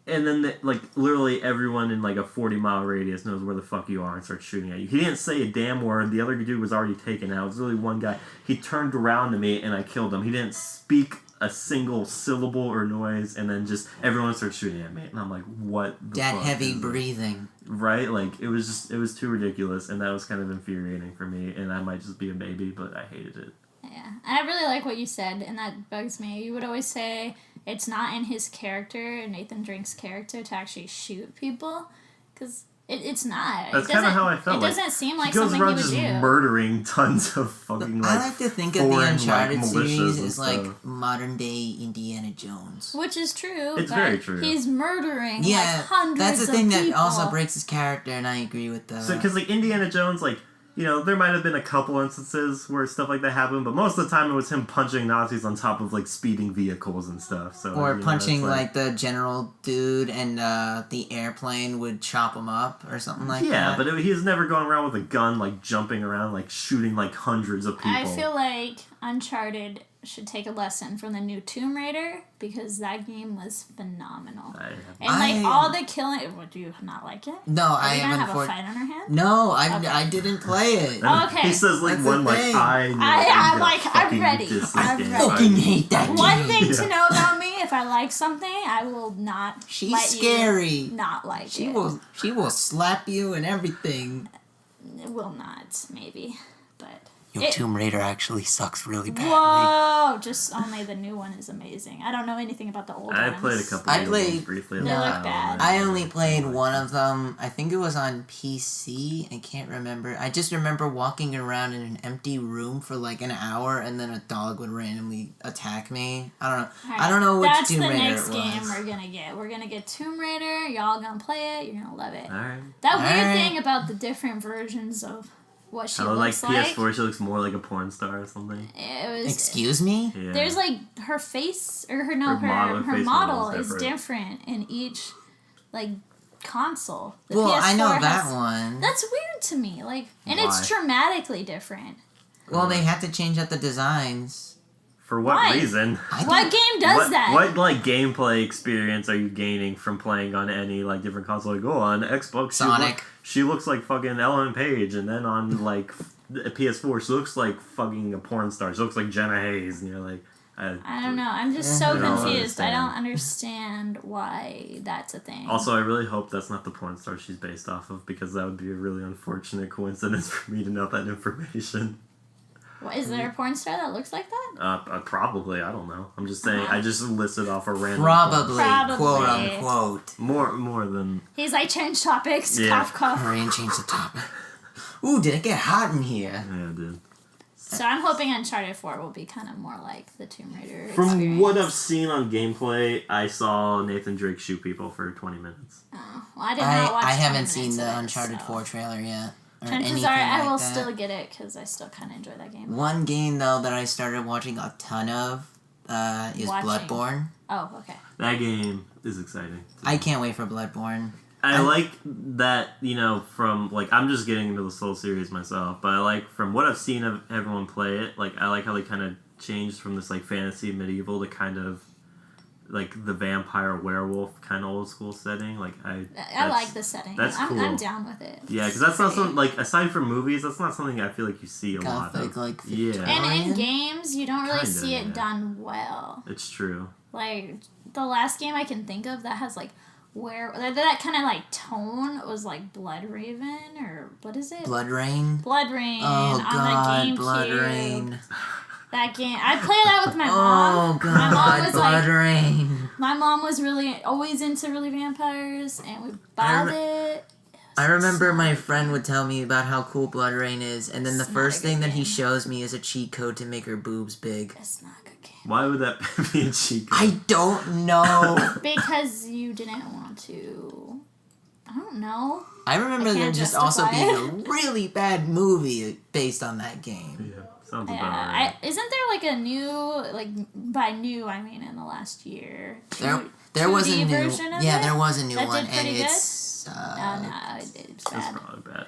And then, literally everyone in, a 40-mile radius knows where the fuck you are and starts shooting at you. He didn't say a damn word. The other dude was already taken out. It was really one guy. He turned around to me, and I killed him. He didn't speak a single syllable or noise, and then just everyone starts shooting at me. And I'm like, what the That fuck heavy is this? breathing. Right? It was too ridiculous, and that was kind of infuriating for me, and I might just be a baby, but I hated it. Yeah, I really like what you said, and that bugs me. You would always say it's not in his character, Nathan Drake's character, to actually shoot people, because it's not. That's kind of how I felt. It doesn't seem like he goes something around he would just do. murdering tons of fucking I like to think of the foreign, Uncharted militias series and as stuff. modern day Indiana Jones. Which is true. It's but very true. He's murdering Yeah, hundreds that's the thing of that people. also breaks his character, and I agree with that. So, because Indiana Jones, there might have been a couple instances where stuff like that happened, but most of the time it was him punching Nazis on top of speeding vehicles and stuff. So or punching it's the general dude, and the airplane would chop him up or something like that. Yeah, but he's never going around with a gun, jumping around, shooting hundreds of people. I feel like Uncharted should take a lesson from the new Tomb Raider, because that game was phenomenal. And all the killing. What, do you not like it? No, Are I we gonna haven't. have a fight on our hands? No, Okay. I didn't play it. Okay. He says That's one the thing. I'm ready. I'm ready. Fucking hate that One game. thing to know about me: if I like something, I will not. She's let scary. You not like She it. will slap you and everything. It will not, maybe, but. Your Tomb Raider actually sucks really badly. Whoa! Just only the new one is amazing. I don't know anything about the old I ones. played a couple. I of played- games briefly. They look bad. I only played one of them. I think it was on PC. I can't remember. I just remember walking around in an empty room for an hour, and then a dog would randomly attack me. I don't know. Alright, I don't know which that's Tomb the Raider next it game was. we're gonna get. We're gonna get Tomb Raider. Y'all gonna play it. You're gonna love it. All right. That weird Alright. thing about the different versions of what she How looks like. PS4, she looks more like a porn star or something. It was. Excuse me? Yeah. There's her face or her Her model model is is different in each console. The Well, I know PS4 that has- one. That's weird to me. And it's Why? dramatically different. Well, they had to change up the designs. For what Why? reason? What game does that? What gameplay experience are you gaining from playing on any different console? On Xbox, Sonic. She looks like fucking Ellen Page, and then on the PS4, she looks like fucking a porn star. She looks like Jenna Hayes, and you're like, I don't know. I'm just so I don't confused. I understand. don't understand why that's a thing. Also, I really hope that's not the porn star she's based off of, because that would be a really unfortunate coincidence for me to know that information. What, is there a porn star that looks like that? Probably. I don't know. I'm just saying. I just listed off a random. Probably, Probably. quote unquote. More than. He's change topics. Yeah. Cough, cough. Hurry and change the topic. Ooh, did it get hot in here? Yeah, dude. So I'm hoping Uncharted 4 will be kind of more like the Tomb Raider From experience. what I've seen on gameplay, I saw Nathan Drake shoot people for 20 minutes. Oh, well, I did not watch I 20 haven't seen minutes the of it, Uncharted so. 4 trailer yet. Or Chances anything are I will like that. still get it because I still kind of enjoy that game. One game, though, that I started watching a ton of is Watching. Bloodborne. Oh, okay. That game is exciting. I can't wait for Bloodborne. I like that, from, I'm just getting into the Soul series myself, but I like, from what I've seen of everyone play it, I like how they kind of changed from this, fantasy medieval to kind of, the vampire werewolf kind of old school setting. I like the setting. That's cool. I'm down with it. Yeah, because that's not something, aside from movies, that's not something I feel like you see a lot Gothic, of. Victorian. Yeah, And in games, you don't really Kinda, see it yeah. done well. it's true. The last game I can think of that has that kind of tone was Blood Raven, or what is it? Blood Rain. Blood Rain Oh on god, the GameCube. Blood Rain. That game, I played that with my mom. Oh god, my mom was Blood Rain. my mom was really always into vampires, and we bought it. I remember my friend would tell me about how cool Blood Rain is, and then the It's not first a good thing that he game. shows me is a cheat code to make her boobs big. It's not a good game Why would that be a cheat code? I don't know. because you didn't want to. I don't know. I remember I there can't just also justify being a really bad movie based on that game. Yeah. Sounds about right. Isn't there like a new, like by new I mean in the last year? There was a 2D new version of it? there was a new That one, did and pretty it's it's That's bad. probably bad.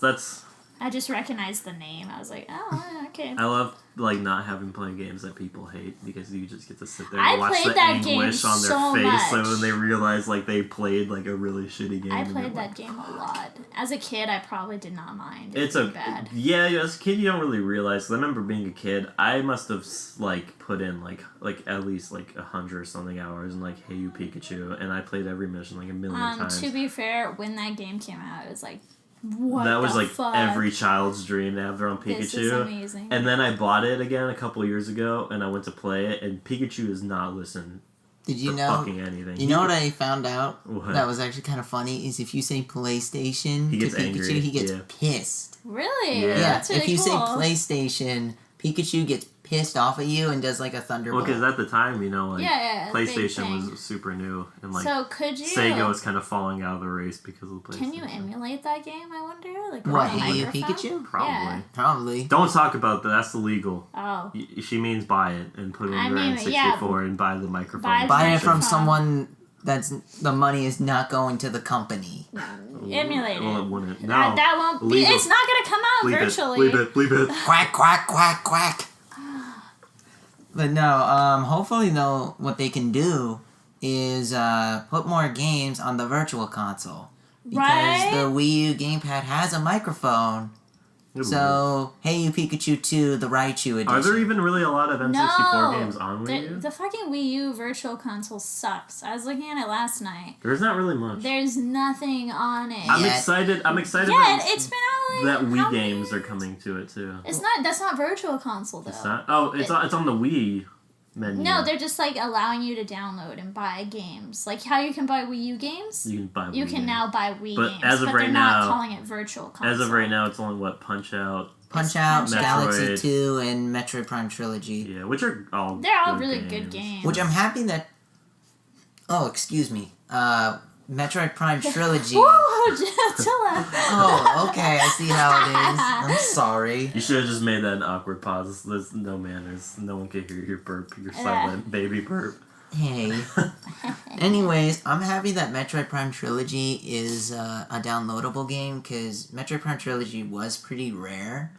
That's I just recognized the name. I was like, oh, okay. I love like not having playing games that people hate because you just get to sit there I and watch played the that game anguish on their so face much. when they realize like they played like a really shitty game. I and played they're that game a lot. As a kid, I probably did not mind. It's being a bad. yeah. As a kid, you don't really realize. 'Cause I remember being a kid. I must have like put in like at least like 100 or something hours in like Hey You Pikachu, and I played every mission like a million times. To be fair, when that game came out, it was like, what that was the like fuck? every child's dream to have their own Pikachu. This is amazing. And then I bought it again a couple years ago, and I went to play it, and Pikachu does not listen Did you to know? fucking anything. You know what I found out What? that was actually kind of funny is if you say PlayStation He to gets Pikachu, angry, he gets yeah. pissed. Really? Yeah. That's really if you cool. say PlayStation, Pikachu gets pissed off at you and does like a Well, thunderbolt. because at the time, you know, like Yeah, big PlayStation thing. was super new, and like So could you? Sega was kind of falling out of the race because of the PlayStation. Can you emulate that game? I wonder. Like What, with a Hey You microphone? Pikachu? Probably. Yeah. Probably. Don't talk about that. That's illegal. Oh. She means buy it and put it in I your mean, N64 yeah. and buy the microphone. Buy the Buy it from microphone. someone that's the money is not going to the company. Emulate it. Well, it wouldn't. No. That won't be. Illegal. It's not gonna come out Bleep virtually. it. Bleep it. Quack, quack, quack, quack. But no, hopefully though, what they can do is put more games on the virtual console. Because Right? the Wii U gamepad has a microphone. So, Hey You Pikachu 2, the Raichu edition. Are there even really a lot of N64 No. games on Wii U? The fucking Wii U virtual console sucks. I was looking at it last night. There's not really much. There's nothing on it. I'm Yet. excited. I'm excited Yeah, that, it's been out that like how Wii many games are years? coming to it too. It's not. That's not virtual console though. It's not. Oh, it's on the Wii menu. No, they're just like allowing you to download and buy games. Like how you can buy Wii U games. You can buy. You Wii can games. now buy Wii But games, as of but right they're not now- calling it virtual console. As of right now, it's only what Punch Out. Punch Out, Punch Out. Galaxy Metroid. 2, and Metroid Prime Trilogy. Yeah, which are all. They're all good really games. good games. Which I'm happy that... Oh, excuse me. Metroid Prime Trilogy. Woo, Attila. Oh, okay, I see how it is. I'm sorry. You should have just made that an awkward pause. There's no manners. No one can hear your burp, your silent baby burp. Hey. Anyways, I'm happy that Metroid Prime Trilogy is a downloadable game, because Metroid Prime Trilogy was pretty rare.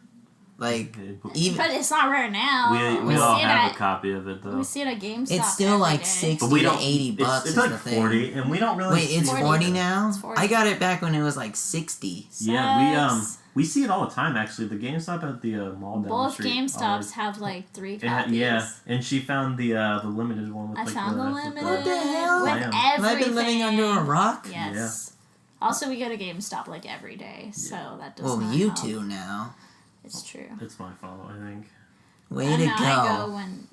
Like, even... But it's not rare now. We all see it have at, a copy of it though. We see it at GameStop. It's still every like day. 60 But we to don't. 80 bucks It's is like the thing. 40, and we don't really. Wait, it's 40. 40 now? It's 40. I got it back when it was like 60. Yeah, Sucks. we see it all the time. Actually, the GameStop at the mall down the Both street. GameStops always- have like 3 It had- copies. yeah, and she found the limited one with I like found the with limited What the hell? with Damn. everything. Have I been living under a rock? Yes. Also, we go to GameStop like every day, so that does Well, not you help. two now. It's true. It's my fault, I think. Way And to now I go go. when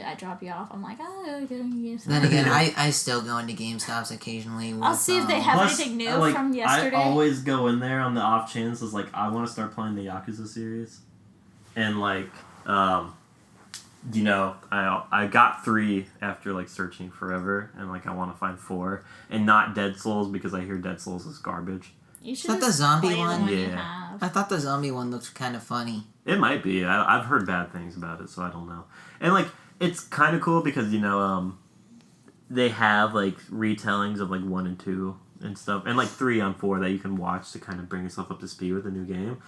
I drop you off. I'm like, oh, I gotta go to GameStop. Then again, I still go into GameStops occasionally. With, I'll see if they have Plus, anything new like, from yesterday. I always go in there on the off chances, like, I want to start playing the Yakuza series. And, like, you know, I got 3 after, like, searching forever. And, like, I want to find 4. And not Dead Souls, because I hear Dead Souls is garbage. You should that the just zombie play the one? you Yeah. have. I thought the zombie one looked kind of funny. It might be. I've heard bad things about it, so I don't know. And, like, it's kind of cool because, you know, they have, like, retellings of, like, 1 and 2 and stuff. And, like, 3 on 4 that you can watch to kind of bring yourself up to speed with the new game.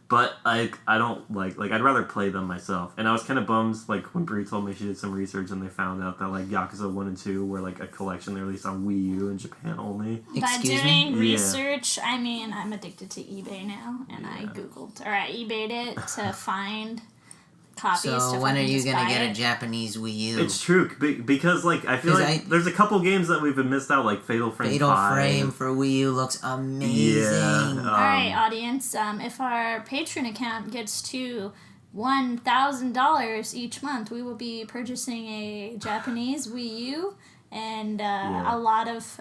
But, like, I don't like, I'd rather play them myself. And I was kind of bummed, like, when Brie told me she did some research and they found out that, like, Yakuza 1 and 2 were, like, a collection they released on Wii U in Japan only. By Excuse me? doing Yeah. research, I mean, I'm addicted to eBay now, and I Googled, or I eBayed it to find copies. So to when are fucking you just gonna buy get it. a Japanese Wii U? It's true, because, like, I feel 'Cause like there's a couple games that we've missed out, like Fatal Frame Fatal 5. Frame for Wii U looks amazing. Yeah. Alright, audience, if our Patreon account gets to $1,000 each month, we will be purchasing a Japanese Wii U and a lot of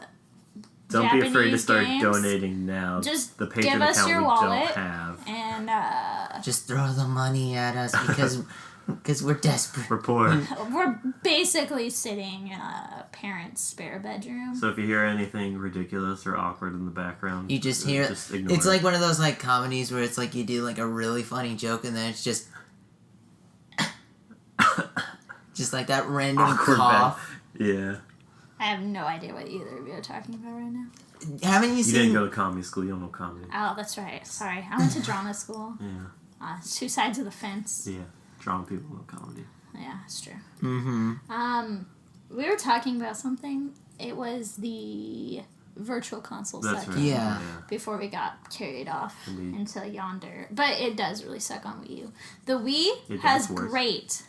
Don't be afraid to Japanese start games. donating now. Just the Patreon give us account your we wallet. don't have. And Just throw the money at us because we're desperate. We're poor. we're basically sitting in a parent's spare bedroom. So if you hear anything ridiculous or awkward in the background, You just hear ignore it's it. like one of those like comedies where it's like you do like a really funny joke and then it's just Just like that random Awkward cough. Yeah. I have no idea what either of you are talking about right now. Haven't you You seen? didn't go to comedy school. You don't know comedy. Oh, that's right. Sorry. I went to drama school. Yeah. It's two sides of the fence. Yeah. Drawing people know comedy. Yeah, that's true. Mm-hmm. We were talking about something. It was the virtual console That's section. right. Yeah. Before we got carried off Indeed. into yonder. But it does really suck on Wii U. The Wii It has does worse. great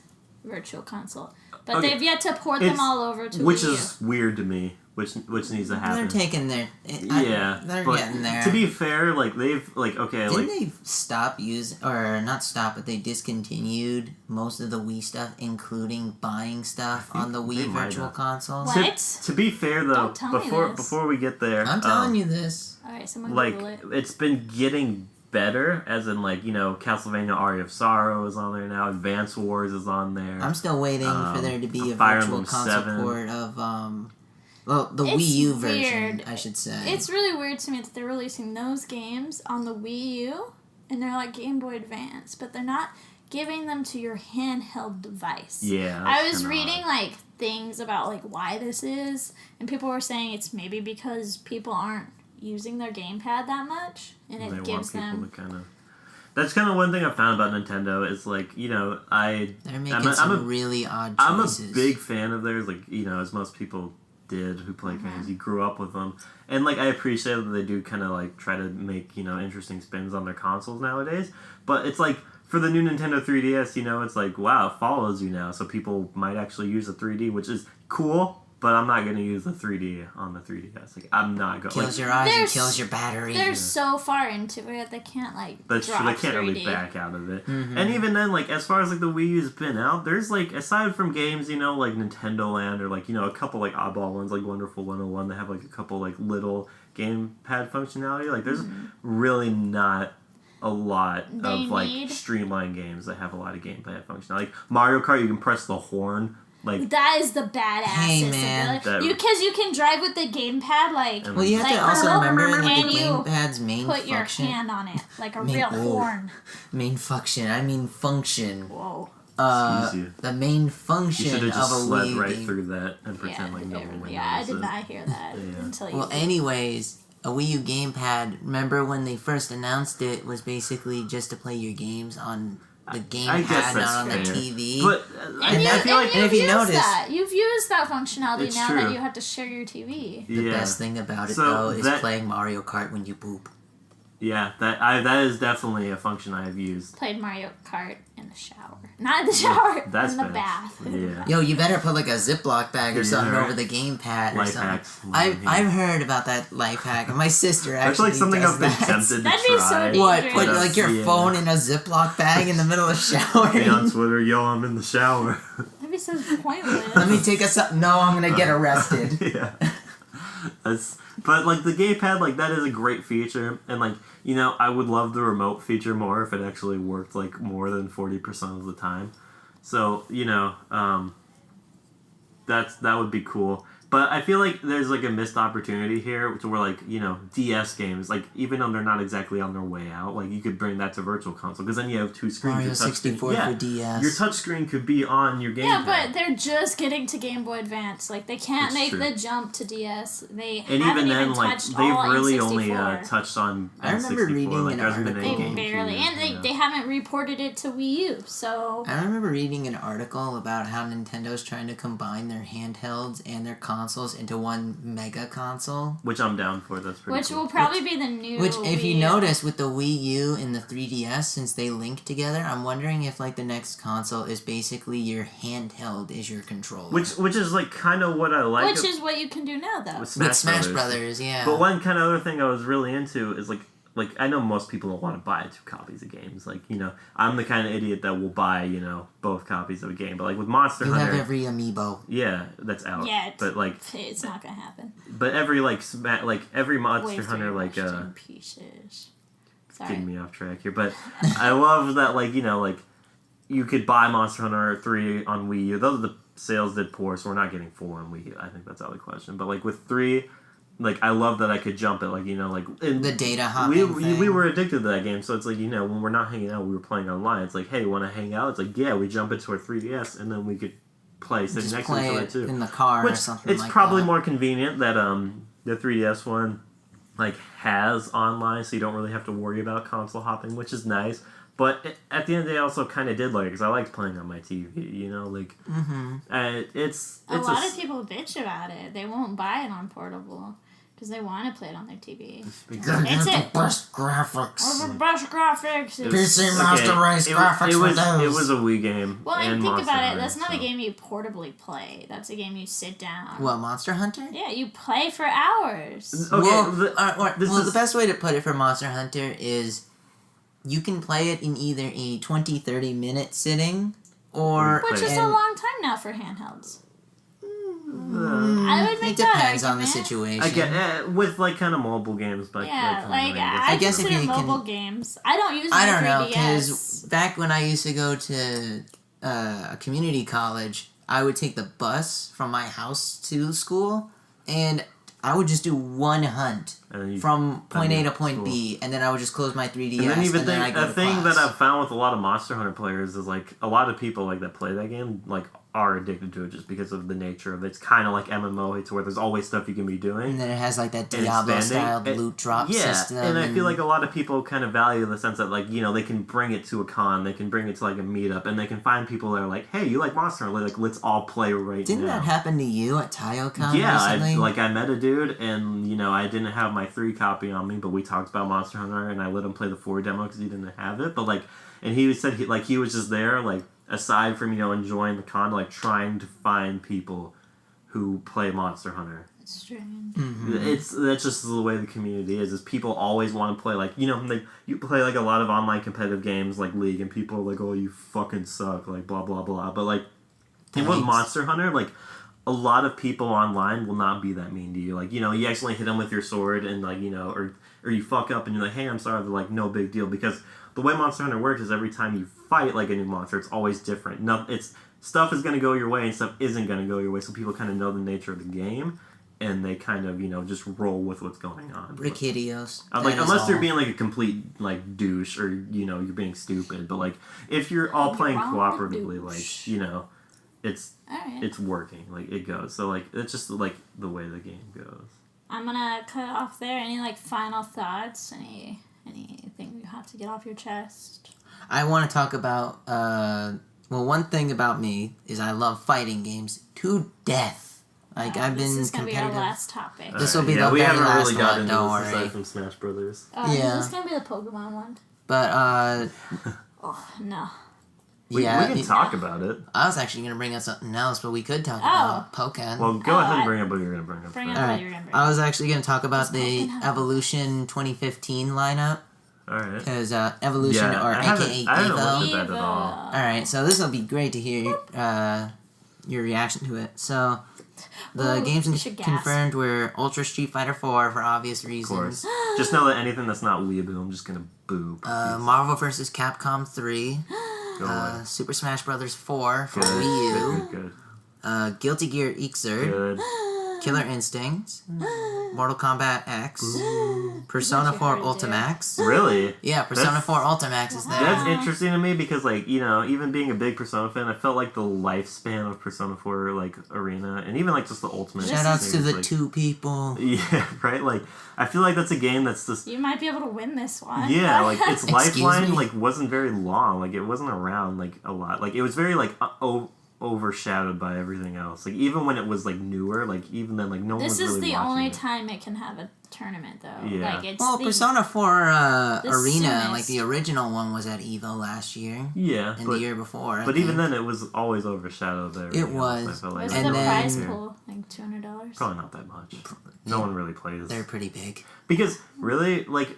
virtual console. But Okay. they've yet to port them all over to Which Wii U. is weird to me. Which needs to happen. They're taking their. They're but getting there. To be fair, like they've okay, Didn't like they stop or not stop, but they discontinued most of the Wii stuff, including buying stuff on the they Wii might Virtual have. Console? What? to be fair though, Don't tell me this. before we get there, I'm telling you this. Alright, someone like Google it. it's been getting better, as in like Castlevania Aria of Sorrow is on there now, Advance Wars is on there. I'm still waiting for there to be a Fire Virtual Emblem Console 7. port of the It's Wii U version, weird. I should say. It's really weird to me that they're releasing those games on the Wii U and they're like Game Boy Advance, but they're not giving them to your handheld device. Yeah, I that's was kinda reading odd. like things about like why this is, and people were saying it's maybe because people aren't using their gamepad that much, and They it want gives people them. to kind of. That's kind of one thing I found about Nintendo is like They're making I'm some really odd I'm a choices. big fan of theirs, like, as most people did who play Mm-hmm. games. You grew up with them. And, like, I appreciate that they do kind of, like, try to make, interesting spins on their consoles nowadays. But it's, like, for the new Nintendo 3DS, it's like, wow, it follows you now. So people might actually use the 3D, which is cool, but I'm not going to use the 3D on the 3DS. Like, I'm not going to. Kills your eyes They're and kills your battery. They're so far into it, they can't like. That's drop true. They can't 3D. really back out of it. Mm-hmm. And even then, like, as far as, like, the Wii U's been out, there's, like, aside from games, like Nintendo Land or, like, a couple, like, oddball ones, like Wonderful 101, that have, like, a couple, like, little gamepad functionality. Like, there's really not a lot They of, like, need- streamlined games that have a lot of gamepad functionality. Like, Mario Kart, you can press the horn. Like, That is the badass Hey, system. man. Like, That- because you can drive with the gamepad, like And Well, you have Like, to also remember that the and you gamepad's main put your function. hand on it, like a Main- real whoa. horn. Main function. I mean function. Whoa. Excuse you. The main you function should have of just a slid Wii right game. through that and pretend like no one would I notice did it. not hear that Yeah. until you. Well, anyways, a Wii U gamepad. Remember when they first announced it was basically just to play your games on the I gamepad, guess not that's on the fair. TV. But I feel like and if you used notice- that. You've used that functionality It's now true. that you have to share your TV. The best thing about it So though is that- playing Mario Kart when you poop. Yeah, that is definitely a function I have used. Played Mario Kart in the shower, not in the shower, That's in the bad. bath. Yeah. Yo, you better put like a Ziploc bag or Yeah, something right. over the gamepad or Life something. hacks. I've heard about that life hack, and my sister That's actually like something does I've been that. tempted to That'd be so try. dangerous. What? Put But, like your yeah. phone in a Ziploc bag in the middle of Hey, on showering? Twitter, yo, I'm in the shower. That'd be so pointless. Let me take a No, I'm gonna get arrested. Yeah. But like the gamepad, like that is a great feature, and like I would love the remote feature more if it actually worked like more than 40% of the time. So that would be cool. But I feel like there's like a missed opportunity here to where like DS games, like even though they're not exactly on their way out, like you could bring that to Virtual Console because then you have two screens. Mario Your touch 64 screen- for DS. Your touchscreen could be on your gamepad. Yeah, but they're just getting to Game Boy Advance. Like they can't It's make true. the jump to DS. They And haven't even then, like touched they've all really N64. only touched on N64. I remember reading like, an there hasn't been article- any They GameCube, barely, and they haven't reported it to Wii U. So I remember reading an article about how Nintendo's trying to combine their handhelds and their consoles into one mega console. Which I'm down for. That's pretty which cool. will probably be the new. Which, if you Wii U. notice, with the Wii U and the 3DS, since they link together, I'm wondering if like the next console is basically your handheld is your controller. Which is like kind of what I like. Which is what you can do now, though. with with Smash Brothers, yeah. But one kind of other thing I was really into is like I know most people don't want to buy 2 copies of games. Like I'm the kind of idiot that will buy both copies of a game. But like with Monster you Hunter, have every amiibo. yeah, that's out. Yeah, but like it's not gonna happen. but every every Monster Wave Hunter 3 like rushed in pieces. Sorry. getting me off track here. But I love that like you could buy Monster Hunter 3 on Wii U. Those the sales did poor, so we're not getting 4 on Wii U. I think that's out of the question. But like with 3, like I love that I could jump it, like The data hopping we thing. were addicted to that game. So it's like when we're not hanging out, we were playing online. It's like, hey, want to hang out? It's like, yeah, we jump into our 3DS and then we could play sitting Just next to each play other it too. in the car or Which something it's like probably that. more convenient that the 3DS one like has online, so you don't really have to worry about console hopping, which is nice. But at the end of the day, I also kind of did like it because I liked playing on my TV. You know, like it's A lot of people bitch about it. They won't buy it on portable because they want to play it on their TV. It's the best graphics. the best graphics. PC Master Race graphics it for was those. It was a Wii game. Well, and think Monster about it. Hunter, That's not so. a game you portably play. That's a game you sit down. What, Monster Hunter? Yeah, you play for hours. Okay, well, this the best way to put it for Monster Hunter is you can play it in either a 20-30 minute sitting or... Which is a long time now for handhelds. I would make It that depends on the argument. situation. I get with like kind of mobile games, but Yeah, like I I guess if consider you can- mobile games. I don't use I my don't know, 3DS. because back when I used to go to a community college, I would take the bus from my house to school, and I would just do one hunt from point A to point B, and then I would just close my 3DS, And then even I'd go a to thing class. that I've found with a lot of Monster Hunter players is like a lot of people like that play that game like are addicted to it just because of the nature of it. It's kind of like MMO. It's where there's always stuff you can be doing. And then it has like that And Diablo-style expanding. loot drop Yeah, system. and I feel like a lot of people kind of value the sense that, like, you know, they can bring it to a con, they can bring it to, like, a meetup, and they can find people that are like, hey, you like Monster Hunter? Like, let's all play right Didn't now. that happen to you at TaioCon Yeah, recently? I met a dude, and, you know, I didn't have my 3 copy on me, but we talked about Monster Hunter, and I let him play the 4 demo because he didn't have it, but, like, and he said, he was just there, like, aside from, you know, enjoying the con, like, trying to find people who play Monster Hunter. It's strange. That's just the way the community is people always want to play, like, you know, like, you play, like, a lot of online competitive games, like League, and people are like, oh, you fucking suck, like, blah, blah, blah, but, like, and with Monster Hunter, like, a lot of people online will not be that mean to you, like, you know, you accidentally hit them with your sword, and, like, you know, or you fuck up, and you're like, hey, I'm sorry, they're like, no big deal, because the way Monster Hunter works is every time you fight, like, a new monster, it's always different. Stuff is going to go your way, and stuff isn't going to go your way, so people kind of know the nature of the game, and they kind of, you know, just roll with what's going on. Brickhidios. Like, unless you're being, like, a complete, like, douche, or, you know, you're being stupid, but, like, if you're all playing cooperatively, like, you know, it's working, like, it goes. So, like, it's just, like, the way the game goes. I'm gonna cut off there. Any, like, final thoughts? Anything you have to get off your chest? I want to talk about, well, one thing about me is I love fighting games to death. Like, I've been This is gonna be competitive. our last topic. This will be the we very haven't last really got one, into don't this worry. aside from Smash Brothers. Yeah. Is this gonna be the Pokemon one? But, Oh, no. We can talk about it. I was actually going to bring up something else, but we could talk about Pokemon. Well, go ahead and bring up what you're going to bring up. Bring up first. what you're gonna bring I was actually going to talk about the Pokemon. Evolution 2015 lineup. Alright. Because Evolution, or I haven't AKA looked Evo. at that at all. Alright, so this will be great to hear your reaction to it. So, the Ooh, games you should gasp. confirmed were Ultra Street Fighter 4 for obvious Of reasons. course. Just know that anything that's not Weeaboo, I'm just going to boo. Marvel vs. Capcom 3. Go away. Super Smash Bros. 4 for Good, Wii U. good. Guilty Gear Xrd. Good. Killer Instinct. Mortal Kombat X. Persona you 4 heard it, Ultimax. Really? Yeah, Persona 4 Ultimax is there. That's interesting to me because, like, you know, even being a big Persona fan, I felt like the lifespan of Persona 4, like, Arena, and even, like, just the Ultimate. Shoutouts to thing the is, like, 2 people. Yeah, right? Like, I feel like that's a game that's just... You might be able to win this one. Yeah, like, its Excuse lifeline, me? like, wasn't very long. Like, it wasn't around, like, a lot. Like, it was very, like, overshadowed by everything else. Like, even when it was, like, newer, like, even then, like, no one was This really is the watching only it. time it can have a tournament, though. Yeah. Like, it's Well, the, Persona 4 Arena, soonest. like the original one, was at EVO last year. Yeah, And but, the year before. I but even think. then, it was always overshadowed by everything was. else, I felt like. What's Like, the And no one then- prize cared. pool? Like $200? Probably not that much. No one really plays. They're pretty big. Because, really, like,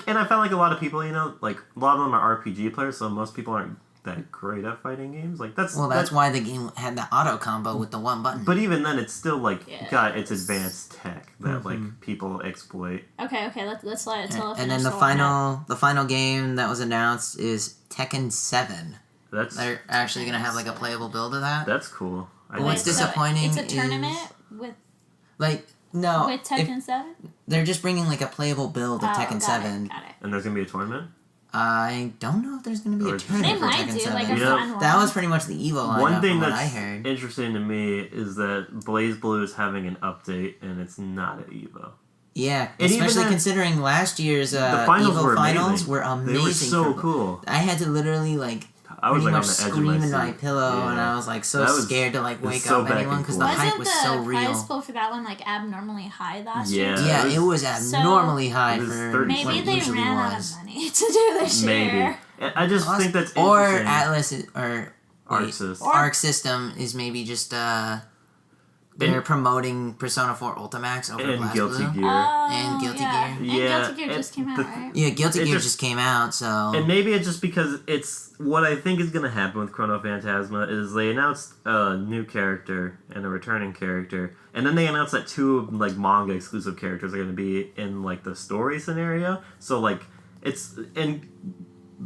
and I found, like, a lot of people, you know, like, a lot of them are RPG players, so most people aren't that great at fighting games. Like, that's why the game had the auto combo with the one button. But even then, it's still, like, Yes. got its advanced tech that, like, people exploit. Okay, let's let Attila and finish then the lineup. final game that was announced is Tekken 7. That's They're actually gonna have like a playable build of that. that's cool. I But what's think So disappointing it's a is- tournament with Like no, Tekken 7? they're just bringing like a playable build of Tekken 7. Got it. And there's gonna be a tournament. I don't know if there's going to be Or a it's tournament They for might Tekken do 7. like a Yeah. fun one. That was pretty much the Evo lineup One thing from what I that's heard. interesting to me is that BlazBlue is having an update, and it's not at Evo. Yeah, And even especially then, considering last year's the finals Evo were finals amazing. were amazing. They were so for- cool. I had to literally like I was pretty like much on the edge of scream my in seat. my pillow, and Yeah. I was like so That was- scared to like it was wake so up back anyone and because the forth. hype Wasn't was the so prize real. pool for that one like abnormally high last Yeah. year? Yeah, it it was So- abnormally high It was for 30 Maybe what they usually ran out was. of money to do this Maybe. year. I just think that's Or interesting. Atlas or Arc wait, System. Arc System is maybe just they're And- promoting Persona 4 Ultimax over and Blast Guilty Blue. Gear. And Guilty yeah. Gear. And Yeah, Guilty Gear and just came out, the- right? Yeah, Guilty It Gear just- just came out, so And maybe it's just because it's what I think is going to happen with Chrono Phantasma is they announced a new character and a returning character, and then they announced that two like manga exclusive characters are going to be in like the story scenario. So like it's and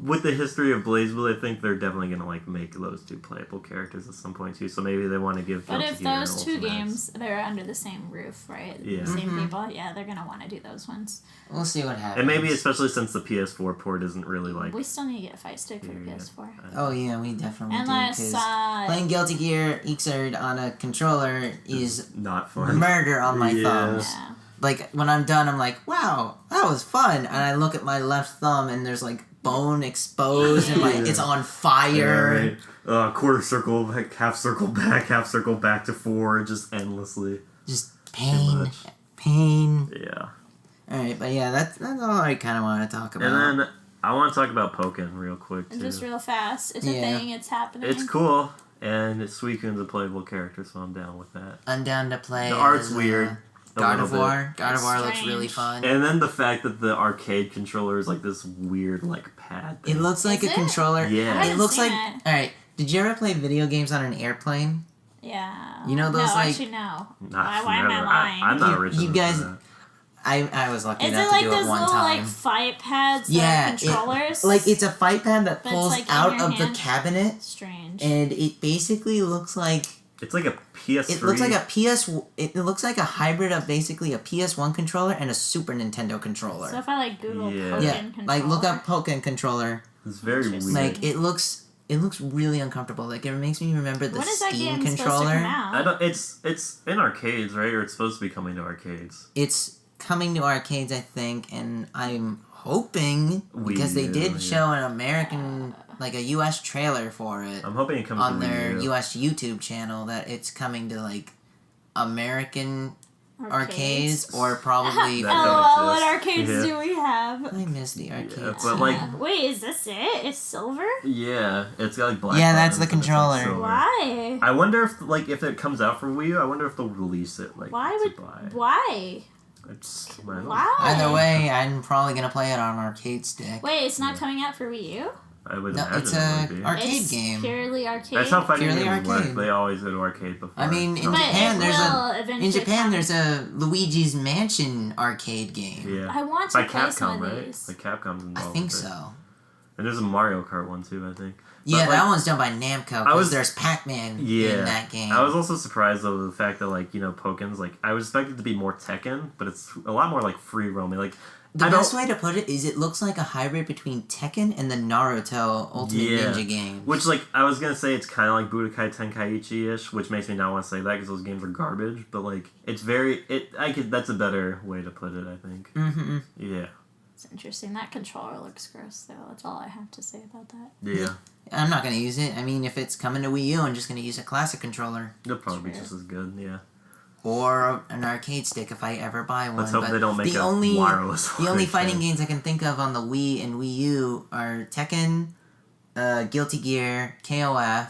with the history of BlazBlue, I think they're definitely going to like make those two playable characters at some point too. So maybe they want to give. But Guilty if Gear those and two Ultimax. games, they're under the same roof, right? Yeah. The same people, yeah, they're gonna want to do those ones. we'll see what happens. And maybe especially since the PS4 port isn't really like. We still need to get a fight stick for the Yeah. PS4. Oh yeah, we definitely Unless, do. 'Cause playing Guilty Gear Xrd on a controller is Not fun. murder on my Yeah. thumbs. yeah. Like when I'm done, I'm like, wow, that was fun, and I look at my left thumb and there's like bone exposed and like Yeah. it's on fire. Right. Quarter circle, like half circle back to 4, just endlessly. Just pain, much. pain. Yeah. All right, but yeah, that's all I kind of want to talk about. And then I want to talk about Pokken real quick And too. just real fast. It's Yeah. a thing. It's happening. It's cool, and Suicune's a playable character, so I'm down with that. I'm down to play. The art's as, weird. a God of little bit. War. God of War looks Strange. really fun. And then the fact that the arcade controller is like this weird like pad thing. It looks like Is a it? controller. Yeah. I It haven't looks seen like. it. All right. Did you ever play video games on an airplane? Yeah. You know those, no, like- actually, no. Not Why am I never. lying? I'm not You- rich you enough guys- for that. I was lucky Is enough it like to do those it one little time. like fight pads? Yeah, That are controllers. Like it's a fight pad that But it's, pulls like, in out your of the hand. cabinet, strange. and it basically looks like It's like a PS3. it looks like a PS. It looks like a hybrid of basically a PS1 controller and a Super Nintendo controller. So if I like Google Yeah. Pokken Yeah, controller, like look up Pokken controller. It's very weird. Interesting. Like it looks really uncomfortable. Like it makes me remember the when is that Steam game supposed to controller. come out? I don't. It's in arcades, right? Or it's supposed to be coming to arcades. It's coming to arcades, I think, and I'm hoping Wii because they U, did yeah. show an American, like a U.S. trailer for it I'm hoping it comes on to their Wii U. U.S. YouTube channel that it's coming to like American arcades or probably. That don't LOL, what exist. arcades Yeah. do we have? I miss the arcades. Yeah, but like, Wait, is this it? It's silver? yeah, it's got like black. Yeah, that's the buttons and it's, like, controller. silver. Why? I wonder if it comes out for Wii U, I wonder if they'll release it like Why to would? buy. Why? It's, I don't know. Why? Either way, I'm probably gonna play it on arcade stick. Wait, it's not coming out for Wii U? I would No, imagine it's it a would be. arcade It's game. purely arcade. That's how fighting purely games work. arcade. They always go to arcade before. I mean, in No. But Japan, it there's will a eventually in Japan come. there's a Luigi's Mansion arcade game. Yeah. I want to By play some Capcom, of right? these. Like Capcom's involved. I think with it. so. And there's a Mario Kart one too, I think. Yeah, But, like, that one's done by Namco I because was- there's Pac-Man Yeah. in that game. I was also surprised though with the fact that like Pokken's like I was expected to be more Tekken, but it's a lot more like free roaming. Like the I best don't, way to put it is it looks like a hybrid between Tekken and the Naruto Ultimate Yeah. Ninja game. which like I was gonna say it's kind of like Budokai Tenkaichi ish, which makes me not want to say that because those games are garbage. But like it's very that's a better way to put it. I think. Mm-hmm. Yeah. It's interesting. That controller looks gross, though. That's all I have to say about that. Yeah. I'm not gonna use it. I mean, if it's coming to Wii U, I'm just gonna use a classic controller They'll probably be True. just as good. Yeah. or an arcade stick if I ever buy one. Let's hope but they don't make the a only wireless. the only one. fighting games I can think of on the Wii and Wii U are Tekken, Guilty Gear, KOF.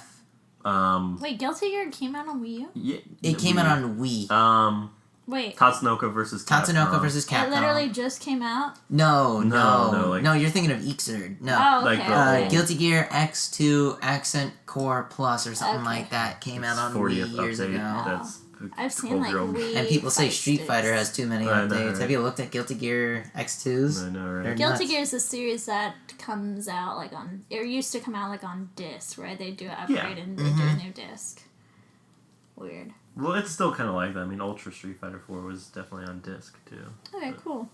Wait, Guilty Gear came out on Wii U? Yeah, It came out on Wii. Wait, Tatsunoko versus Capcom. Tatsunoko versus Capcom. it literally just came out? No, No, like- you're thinking of Xrd. No. Oh, like okay. the- okay. Guilty Gear X2 Accent Core Plus or something Okay. like that came out on 40th Wii years update. ago. That's I've seen like 12-year-old. Wii. And people say fight Street sticks. Fighter has too many I know, updates. right? Have you looked at Guilty Gear X2s? I know, They're right? Guilty nuts. Gear is a series that comes out like on. It used to come out like on disc, right? They do an upgrade and they do a new disc. Weird. Well, it's still kind of like that. I mean, Ultra Street Fighter 4 was definitely on disc too. Okay, cool.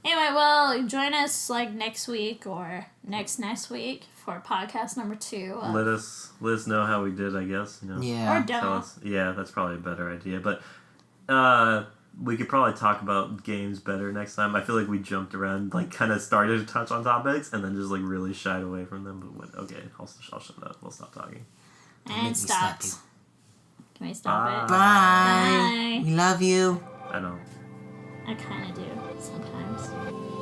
Anyway, well, join us like next week or next week for podcast number 2. Let us know how we did, I guess. You know. Yeah. Or don't. Yeah, that's probably a better idea. But we could probably talk about games better next time. I feel like we jumped around, like kind of started to touch on topics and then just like really shied away from them. But okay, I'll shut up. We'll stop talking. And stopped. Can we stop it? Bye. We love you. I know. I kind of do sometimes.